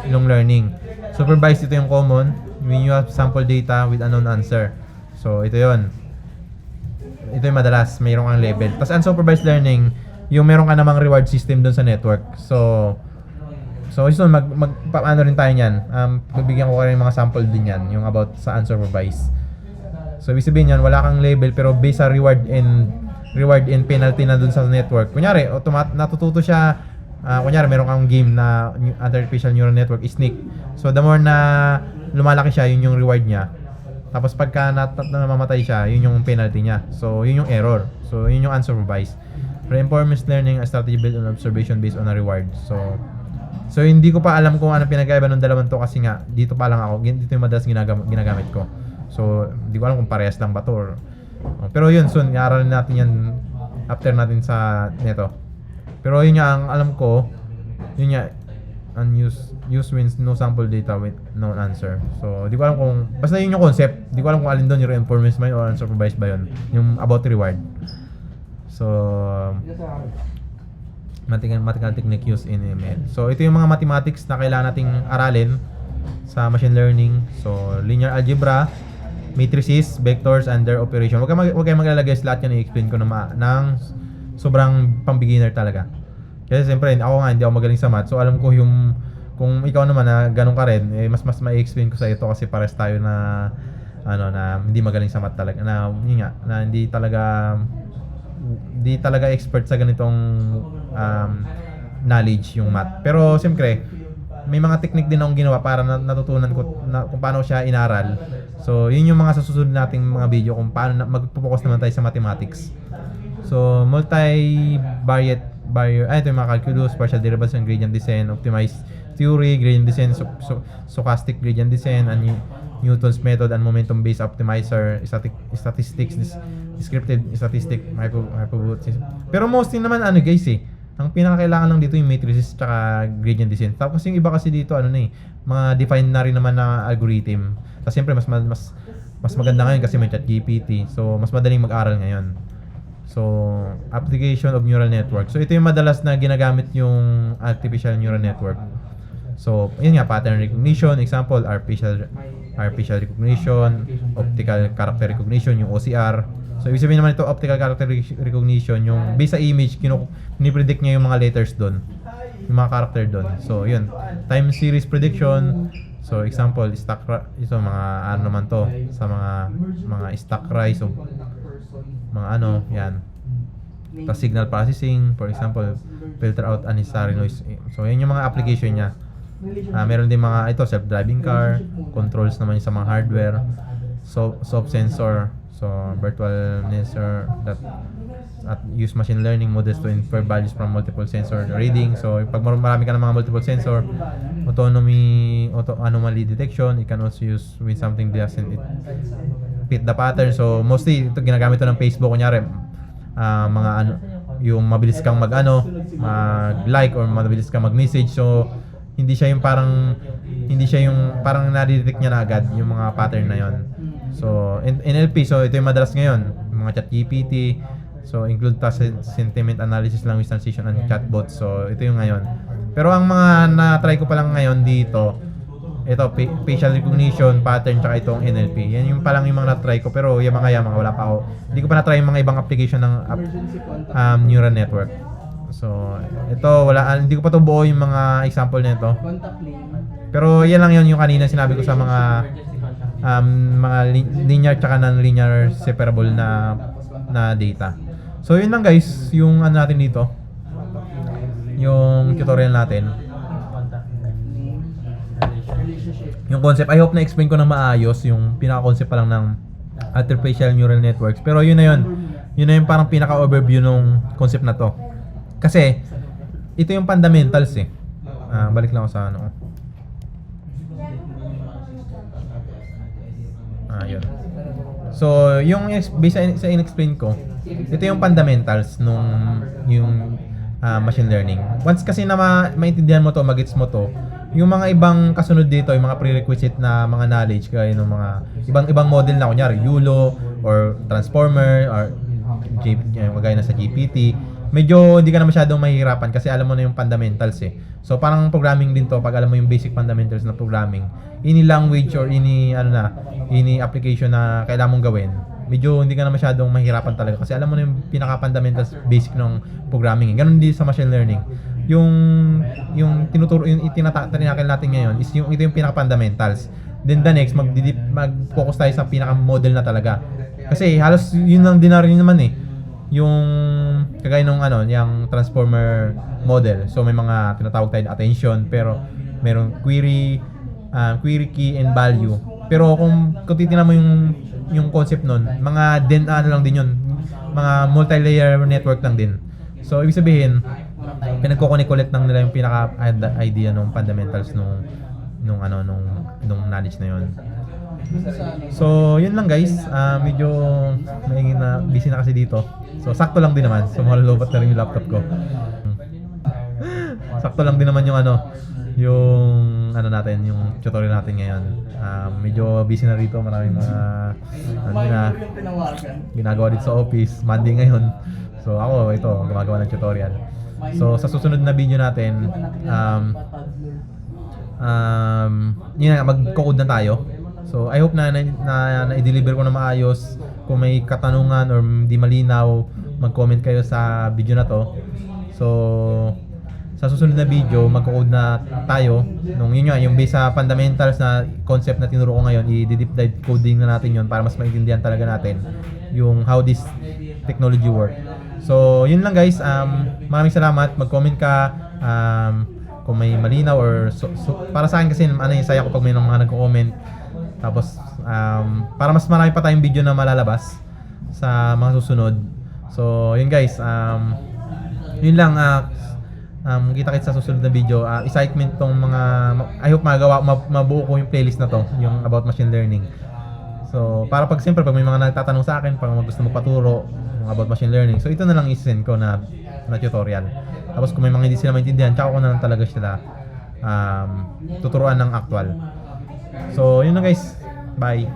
learning. Supervised, ito yung common when you have sample data with unknown answer. So ito yung madalas mayroon kang level. Tapos unsupervised learning, yung meron ka namang reward system doon sa network. So paano rin tayo niyan. Bibigyan ko kayo ng mga sample din yan, yung about sa unsupervised. So ibig sabihin yan, wala kang label pero based sa reward and penalty na dun sa network. Kunyari, natututo siya. Kunyari, meron kang game na artificial neural network is Sneak. So the more na lumalaki siya, yun yung reward niya. Tapos pagka namamatay siya, yun yung penalty niya. So yun yung error. So yun yung unsupervised. Reinforcement learning, a strategy built on observation based on a reward. So hindi ko pa alam kung ano pinagkaiba ng dalawang to kasi nga dito pa lang ako, dito yung madalas ginagamit ko. So hindi ko alam kung parehas lang ba to pero yun, soon i-aralin natin yan after natin sa neto. Pero yun nga, ang alam ko, yun nga, use wins no sample data with no answer. So di ko alam kung, basta yun yung concept, di ko alam kung alin doon yung reinforcement ba yun or unsupervised ba yun, yung about reward. So mathematical technique used in ML. So ito yung mga mathematics na kailangan nating aralin sa machine learning. So linear algebra, matrices, vectors, and their operation. Huwag kayong maglalagay sa lahat yan, i-explain ko ng sobrang pang-beginner talaga. Kasi siyempre, ako nga hindi ako magaling sa math. So alam ko yung kung ikaw naman na ganun ka rin, eh, mas mai-explain ko sa ito kasi pares tayo na ano na hindi magaling sa math talaga. Na yun nga, na hindi talaga expert sa ganitong knowledge yung math. Pero siyempre, may mga technique din akong ginawa para natutunan ko kung paano siya inaral. So, yun yung mga sa susunod nating mga video kung paano magpo-focus naman tayo sa mathematics. So, ito yung mga calculus, partial derivatives and gradient descent, optimized theory, gradient descent, stochastic gradient descent, and Newton's method and momentum-based optimizer, statistics, descriptive statistic, hypothesis. Pero mostly naman guys ang pinakakailangan lang dito yung matrices tsaka gradient descent. Tapos yung iba kasi dito mga defined na rin naman na algorithm. Tapos siyempre mas maganda ngayon kasi may ChatGPT. So mas madaling mag-aral ngayon. So application of neural network. So ito yung madalas na ginagamit yung artificial neural network. So yun nga, pattern recognition, example artificial recognition, optical character recognition, yung OCR. So ibig sabihin naman ito, optical character recognition, yung based sa image, pinipredict niya yung mga letters doon, yung mga character doon. So yun, time series prediction. So example, ito mga ano naman to sa mga stack rise o mga yan. Tapos signal processing, for example, filter out unnecessary noise. So yun yung mga application niya. Meron din mga self-driving car, controls naman yung sa mga hardware, soft sensor, so virtual sensor that use machine learning models to infer values from multiple sensor reading. So pag marami ka ng mga multiple sensor, anomaly detection, it can also use when something doesn't fit the pattern. So mostly ito ginagamit to ng Facebook, kunyari yung mabilis kang mag-like or mabilis kang mag-message. So hindi siya yung parang na-detect niya na agad yung mga pattern na yon. So NLP, so ito yung madalas ngayon, yung mga ChatGPT, so include task sentiment analysis, language translation, and chatbots. So ito yung ngayon. Pero ang mga na-try ko pa lang ngayon dito, ito facial recognition, pattern, tsaka itong NLP. Yan yung palang yung mga na-try ko, pero yung mga wala pa ako. Hindi ko pa na-try yung mga ibang application ng neural network. So ito hindi ko pa to buo yung mga example nito. Pero yan lang yung kanina sinabi ko sa mga linear tsaka non-linear separable na data. So yun lang guys, yung natin dito, yung tutorial natin, yung concept. I hope na explain ko na maayos yung pinaka-concept pa lang ng artificial neural networks. Pero yun na yung parang pinaka-overview ng concept na to. Kasi ito yung fundamentals balik lang ako sa yun. So yung based sa in-explain ko, ito yung fundamentals yung machine learning. Once kasi na maintindihan mo to, magets mo to, yung mga ibang kasunod dito, yung mga prerequisite na mga knowledge, kaya ng mga ibang model na kunyari YOLO or transformer or magaya na sa GPT, medyo hindi ka na masyadong mahihirapan kasi alam mo na yung fundamentals So parang programming din to, pag alam mo yung basic fundamentals na programming, any language or any application na kailangan mong gawin, medyo hindi ka na masyadong mahirapan talaga kasi alam mo na yung pinaka-fundamentals basic ng programming. Ganun din sa machine learning. Yung tinakil natin ngayon is ito yung pinaka-fundamentals. Then the next, mag-focus tayo sa pinaka-model na talaga. Kasi halos yun lang din na rin naman yung kagaya nung yung transformer model. So may mga tinatawag tayo na attention, pero merong query key and value. Pero kung titingnan mo yung concept nun, mga lang din yun, mga multi-layer network lang din. So ibig sabihin, pinagko-connect ulit lang nila yung pinaka idea ng fundamentals nung knowledge na yun. So yun lang guys, medyo busy na kasi dito. So sakto lang din naman, so malulubat na rin yung laptop ko. Sakto lang din naman yung natin, yung tutorial natin ngayon. Medyo busy na rito, maraming mga ginagawa dito sa office, Monday ngayon. So ako ito, gumagawa ng tutorial. So sa susunod na video natin, magko-code na tayo. So I hope na i-deliver ko na maayos. Kung may katanungan or hindi malinaw, mag-comment kayo sa video na to. So sa susunod na video, magko-code na tayo. Yun nga, yung base sa fundamentals na concept na tinuro ko ngayon, i-deep dive coding na natin yun para mas maintindihan talaga natin yung how this technology work. So, yun lang guys. Maraming salamat. Mag-comment ka kung may malinaw or para sa akin kasi yung saya ko pag may mga nagko-comment. Tapos para mas marami pa tayong video na malalabas sa mga susunod. So, yun guys. Yun lang. Kita-kits sa susunod na video. Excitement tong mga I hope mabuo ko yung playlist na to, yung about machine learning. So, para siyempre pag may mga nagtatanong sa akin, pag gusto mo paturo about machine learning, so ito na lang isend ko na tutorial. Tapos kung may mga hindi sila maintindihan, tsaka ko na lang talaga sila tuturuan ng actual. So, yun na guys. Bye.